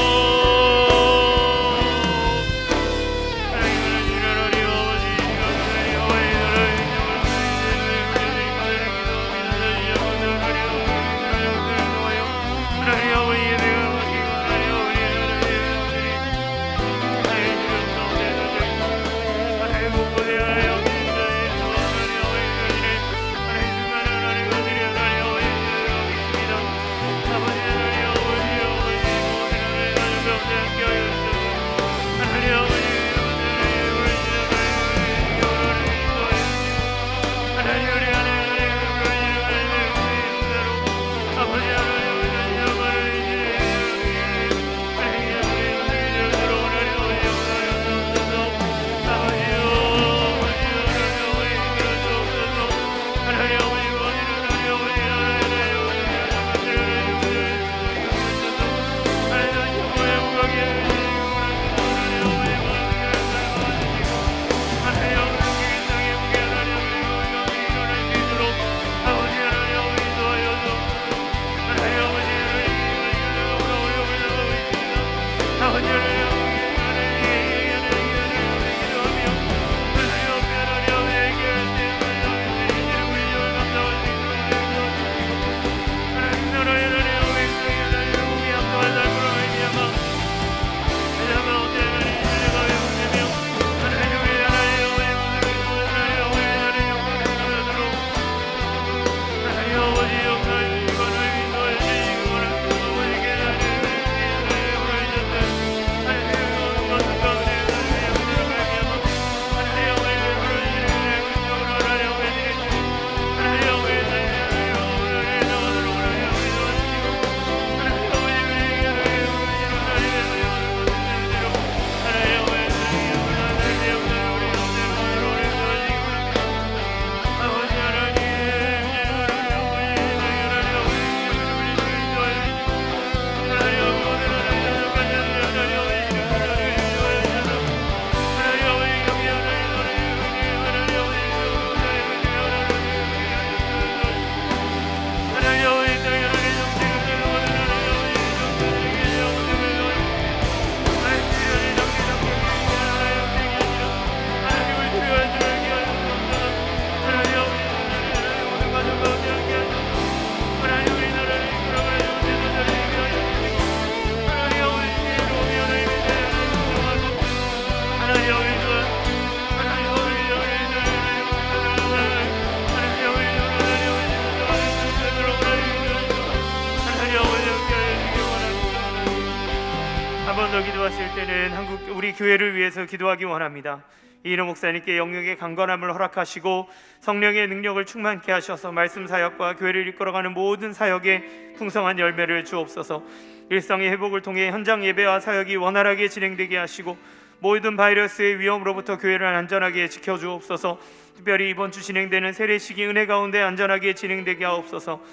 먼저 기도하실 때는 우리 교회를 위해서 기도하기 원합니다. 이인호 목사님께 영역의 강건함을 허락하시고 성령의 능력을 충만케 하셔서 말씀 사역과 교회를 이끌어가는 모든 사역에 풍성한 열매를 주옵소서. 일상의 회복을 통해 현장 예배와 사역이 원활하게 진행되게 하시고 모든 바이러스의 위험으로부터 교회를 안전하게 지켜주옵소서. 특별히 이번 주 진행되는 세례식이 은혜 가운데 안전하게 진행되게 하옵소서.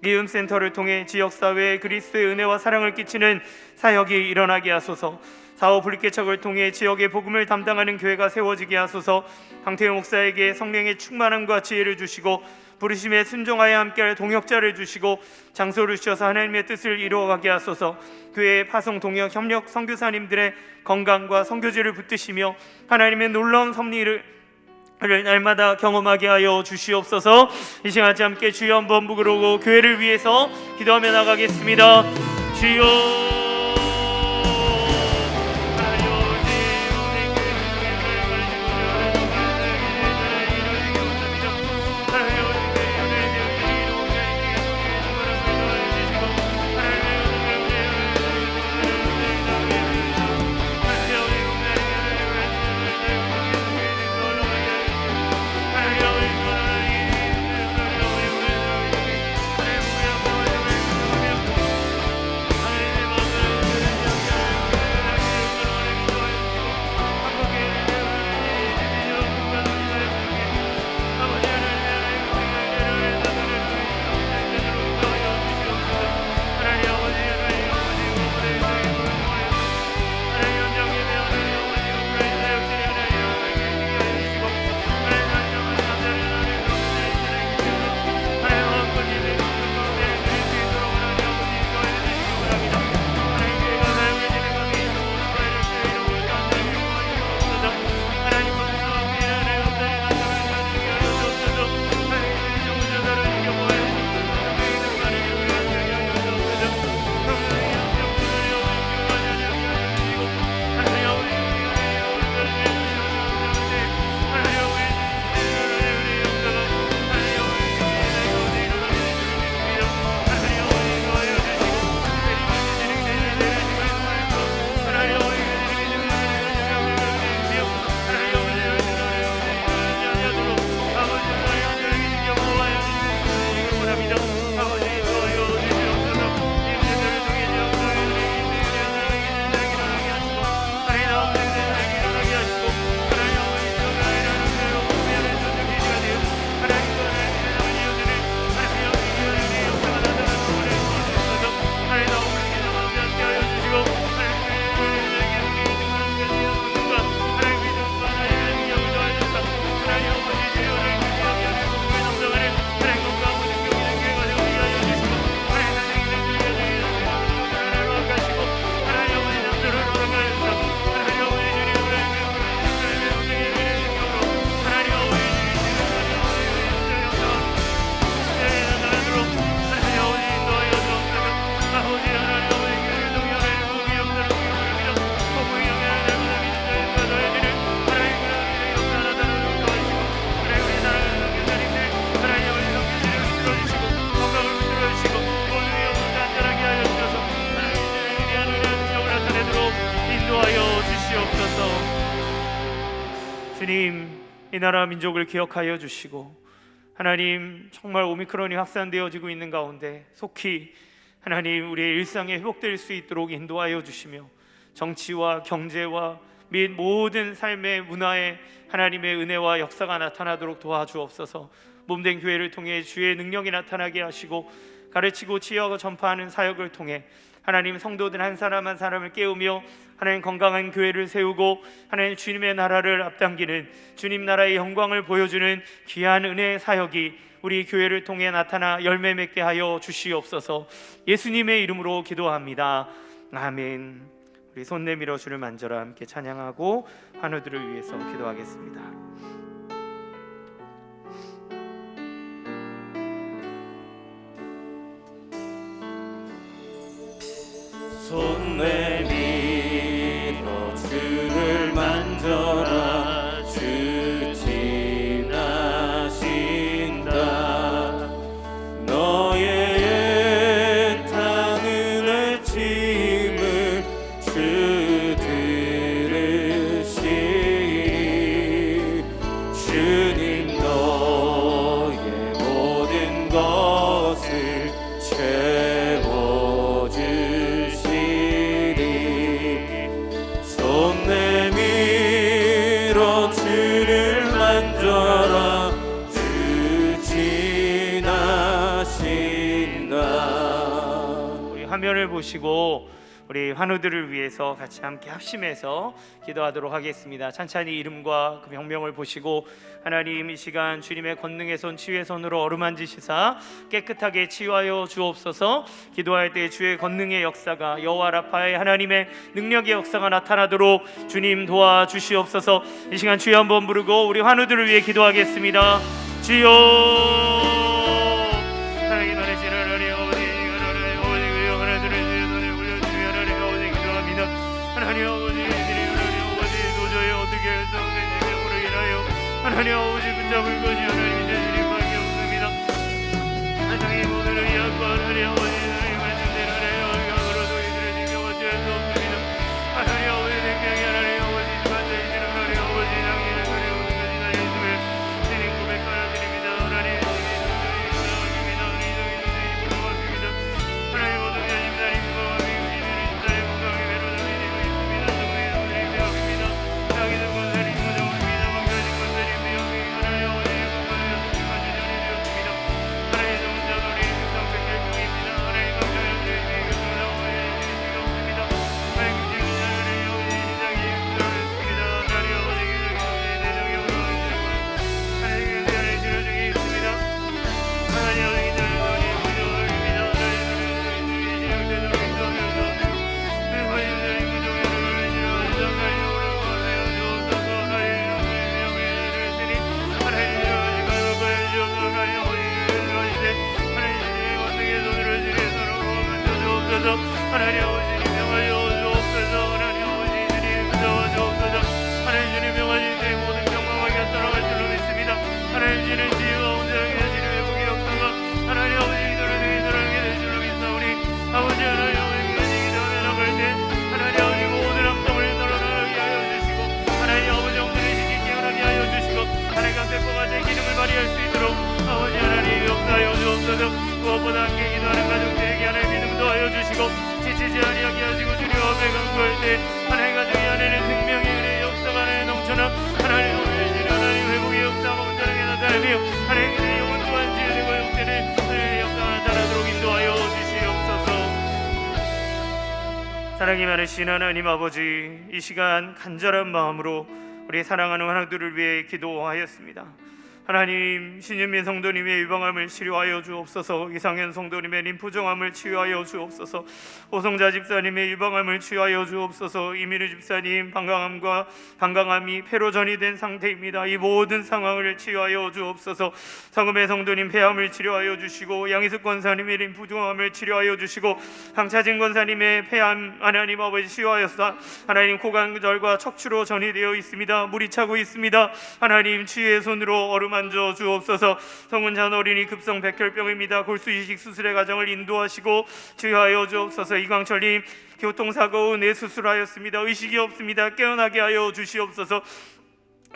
이음센터를 통해 지역사회에 그리스도의 은혜와 사랑을 끼치는 사역이 일어나게 하소서. 사후 분리개척을 통해 지역의 복음을 담당하는 교회가 세워지게 하소서. 강태호 목사에게 성령의 충만함과 지혜를 주시고 부르심에 순종하여 함께할 동역자를 주시고 장소를 주셔서 하나님의 뜻을 이루어가게 하소서. 교회의 파송 동역 협력 선교사님들의 건강과 선교지를 붙드시며 하나님의 놀라운 섭리를 날마다 경험하게 하여 주시옵소서. 이 시간 같이 함께 주여 한번 부르고 교회를 위해서 기도하며 나가겠습니다. 주여 주님, 이 나라 민족을 기억하여 주시고 하나님 정말 오미크론이 확산되어지고 있는 가운데 속히 하나님 우리의 일상에 회복될 수 있도록 인도하여 주시며 정치와 경제와 및 모든 삶의 문화에 하나님의 은혜와 역사가 나타나도록 도와주옵소서. 몸된 교회를 통해 주의 능력이 나타나게 하시고 가르치고 치유하고 전파하는 사역을 통해 하나님 성도들 한 사람 한 사람을 깨우며 하나님 건강한 교회를 세우고 하나님 주님의 나라를 앞당기는 주님 나라의 영광을 보여주는 귀한 은혜의 사역이 우리 교회를 통해 나타나 열매 맺게 하여 주시옵소서. 예수님의 이름으로 기도합니다. 아멘. 우리 손 내밀어 주를 만져라 함께 찬양하고 환우들을 위해서 기도하겠습니다. 손 내밀어 주를 만져라. 주 지나신다. 너의 애타는 외침을 주 화면을 보시고 우리 환우들을 위해서 같이 함께 합심해서 기도하도록 하겠습니다. 찬찬히 이름과 그 병명을 보시고 하나님, 이 시간 주님의 권능의 손, 치유의 손으로 어루만지시사 깨끗하게 치유하여 주옵소서. 기도할 때 주의 권능의 역사가, 여호와 라파의 하나님의 능력의 역사가 나타나도록 주님 도와주시옵소서. 이 시간 주여 한번 부르고 우리 환우들을 위해 기도하겠습니다. 주여, 하나님 하나님 하나님 아버지, 하나님 아버지, 하나님들의 손에 올려드리며 하나님 아버지 기도합니다. 하나님 아버지, 하나님 아버지, 도저히 어떻게 할 수 없는 일으로 인하여 하나님 아버지 붙잡을 것이 하나님 주님밖에 없습니다. 하나님 오늘은 이 약과 하나님 아버지 하나님 말씀대로 하나님 아버지 걸어도 이들을 지켜 어찌할 수 없습니다. 하나님 아버지 생명이 하나님 아버지 주관자이시는 하나님 아버지 당신의 그리 오는 것이 달려있음을 주님 고백하여 드립니다. 하나님 주님입니다. 하나님 모든 자님들이 그거와 미우시는 인자의 건강에 매로정이 되고 있습니다. 성령의 성들이 배합입니다. 자기들 권세님 무정입니다. 망가진 권세님 배합이 하나님 아버지의 건강에 성공한 주전이 되었습니다. 하나님 성자들이 육성백혈 중입니다. 하나님 성자들이 육성을 아버지의 주시가 없습니다. 하나님 주시는 자들이 아버지 시장이 육성했습니다. 하나님 아버지 기적이 대정이 올라오시는 하나님 교회를 치료중에 있습니다. 하나님 아버지 기적이 무정입니다. 하나님 아버지 명하여 주옵소서. 하나님 아버지 주님 구원하여 주옵소서. 하나님 주님 명하신 모든 평강하게 떠나갈 줄로 믿습니다. 하나님 주님 지혜와 온전하게 하시는 회복의 역사가 하나님 아버지 이들을 돌아가게 될 줄로 믿사오니 아버지 하나님 아버지 그것이 기도하며 나갈 때 하나님 아버지 모든 함정을 떨어나게 하여 주시고 하나님 아버지 영들의 신이 깨어나게 하여 주시고 하나님 강대과 같은 기능을 발휘할 수 있도록 아버지 하나님 역사하여 주옵소서. 무엇보다 함께 기도하는 가족들에게 하나님 믿음도 하여 주시고 지치지 아니하게 하시고 주님 앞에 간구할 때 하나님 가족이 안에는 생명의 은혜의 역사가 안에 넘쳐나 하나님 오늘 하나님 회복의 역사가 온전하게 나타나며 하나님 그들의 영혼 또한 지어내고 회복되는 하나님의 역사가 나타나도록 인도하여 주시옵소서. 사랑이 많으신 하나님 아버지, 이 시간 간절한 마음으로 우리 사랑하는 하나들을 위해 기도하였습니다. 하나님, 신윤민 성도님의 유방암을 치료하여 주옵소서. 이상현 성도님의 림프종암을 치유하여 주옵소서. 오성자 집사님의 유방암을 치유하여 주옵소서. 이민우 집사님 방광암이 폐로 전이된 상태입니다. 이 모든 상황을 치유하여 주옵소서. 성금의 성도님 폐암을 치료하여 주시고 양희숙 권사님의 림프종암을 치료하여 주시고 강차진 권사님의 폐암 하나님 아버지 치유하여서 하나님 고관절과 척추로 전이되어 있습니다. 물이 차고 있습니다. 하나님 치유의 손으로 어루만져 주옵소서. 성은찬 어린이 급성 백혈병입니다. 골수 이식 수술의 과정을 인도하시고 치유하여 주옵소서. 이광철님 교통사고 후 뇌수술하였습니다. 의식이 없습니다. 깨어나게 하여 주시옵소서.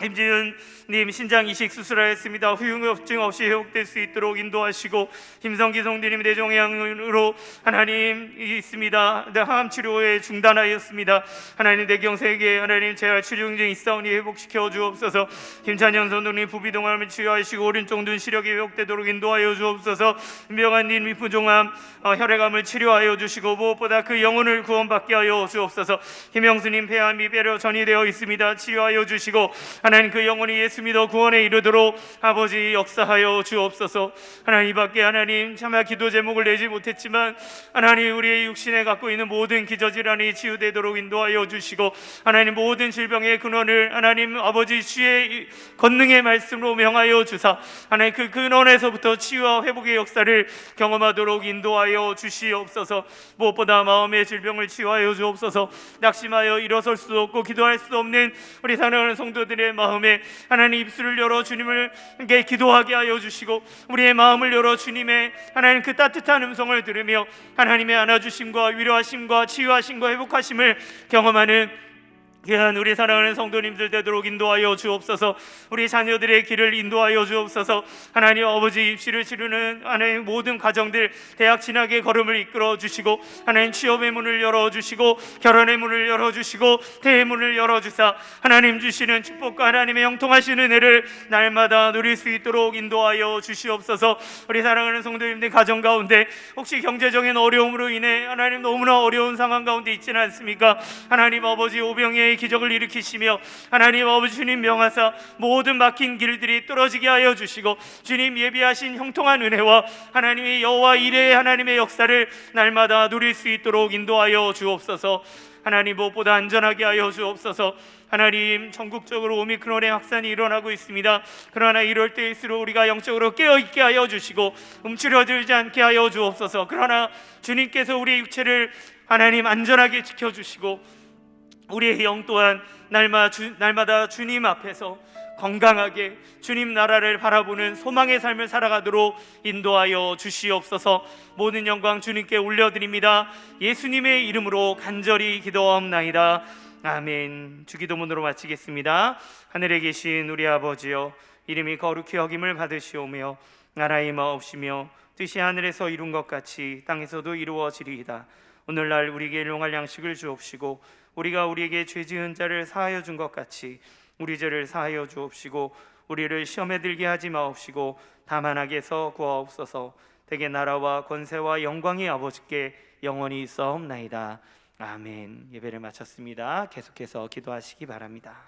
김지은님 신장 이식 수술하였습니다. 후유증 없이 회복될 수 있도록 인도하시고 김성기 성도님 뇌종양으로 하나님 있습니다. 항암 치료에 중단하였습니다. 하나님 뇌경색에 하나님 재활 치료 중에 있사오니 회복시켜 주옵소서. 김찬영 성도님 부비동암을 치유하시고 오른쪽 눈 시력이 회복되도록 인도하여 주옵소서. 임병환님 위부종암 혈액암을 치료하여 주시고 무엇보다 그 영혼을 구원받게 하여 주옵소서. 김영수님 폐암이 폐로 전이되어 있습니다. 치유하여 주시고 하나님 그 영혼이 예수 믿어 구원에 이르도록 아버지 역사하여 주옵소서. 하나님 밖에 하나님 참아 기도 제목을 내지 못했지만 하나님 우리의 육신에 갖고 있는 모든 기저질환이 치유되도록 인도하여 주시고 하나님 모든 질병의 근원을 하나님 아버지 주의 권능의 말씀으로 명하여 주사 하나님 그 근원에서부터 치유와 회복의 역사를 경험하도록 인도하여 주시옵소서. 무엇보다 마음의 질병을 치유하여 주옵소서. 낙심하여 일어설 수 없고 기도할 수 없는 우리 사랑하는 성도들의 마음에 하나님 입술을 열어 주님을께 기도하게 하여 주시고 우리의 마음을 열어 주님의 하나님 그 따뜻한 음성을 들으며 하나님의 안아주심과 위로하심과 치유하심과 회복하심을 경험하는 귀한 우리 사랑하는 성도님들 되도록 인도하여 주옵소서. 우리 자녀들의 길을 인도하여 주옵소서. 하나님 아버지, 입시를 치르는 하나님 모든 가정들 대학 진학의 걸음을 이끌어 주시고, 하나님 취업의 문을 열어 주시고, 결혼의 문을 열어 주시고, 대의 문을 열어 주사 하나님 주시는 축복과 하나님의 형통하신 은혜를 날마다 누릴 수 있도록 인도하여 주시옵소서. 우리 사랑하는 성도님들 가정 가운데 혹시 경제적인 어려움으로 인해 하나님 너무나 어려운 상황 가운데 있지는 않습니까? 하나님 아버지, 오병이의 기적을 일으키시며 하나님 아버지 주님 명하사 모든 막힌 길들이 뚫어지게 하여 주시고, 주님 예비하신 형통한 은혜와 하나님의 여호와 이레의 하나님의 역사를 날마다 누릴 수 있도록 인도하여 주옵소서. 하나님 무엇보다 안전하게 하여 주옵소서. 하나님, 전국적으로 오미크론의 확산이 일어나고 있습니다. 그러나 이럴 때일수록 우리가 영적으로 깨어있게 하여 주시고 움츠러들지 않게 하여 주옵소서. 그러나 주님께서 우리의 육체를 하나님 안전하게 지켜주시고 우리의 영 또한 날마다 주님 앞에서 건강하게 주님 나라를 바라보는 소망의 삶을 살아가도록 인도하여 주시옵소서. 모든 영광 주님께 올려드립니다. 예수님의 이름으로 간절히 기도하옵나이다. 아멘. 주기도문으로 마치겠습니다. 하늘에 계신 우리 아버지여, 이름이 거룩히 여김을 받으시오며 나라의 마옵시며 뜻이 하늘에서 이룬 것 같이 땅에서도 이루어지리이다. 오늘날 우리에게 일용할 양식을 주옵시고 우리가 우리에게 죄 지은 자를 사하여 준 것 같이 우리 죄를 사하여 주옵시고 우리를 시험에 들게 하지 마옵시고 다만 악에서 구하옵소서. 대개 나라와 권세와 영광이 아버지께 영원히 있사옵나이다. 아멘. 예배를 마쳤습니다. 계속해서 기도하시기 바랍니다.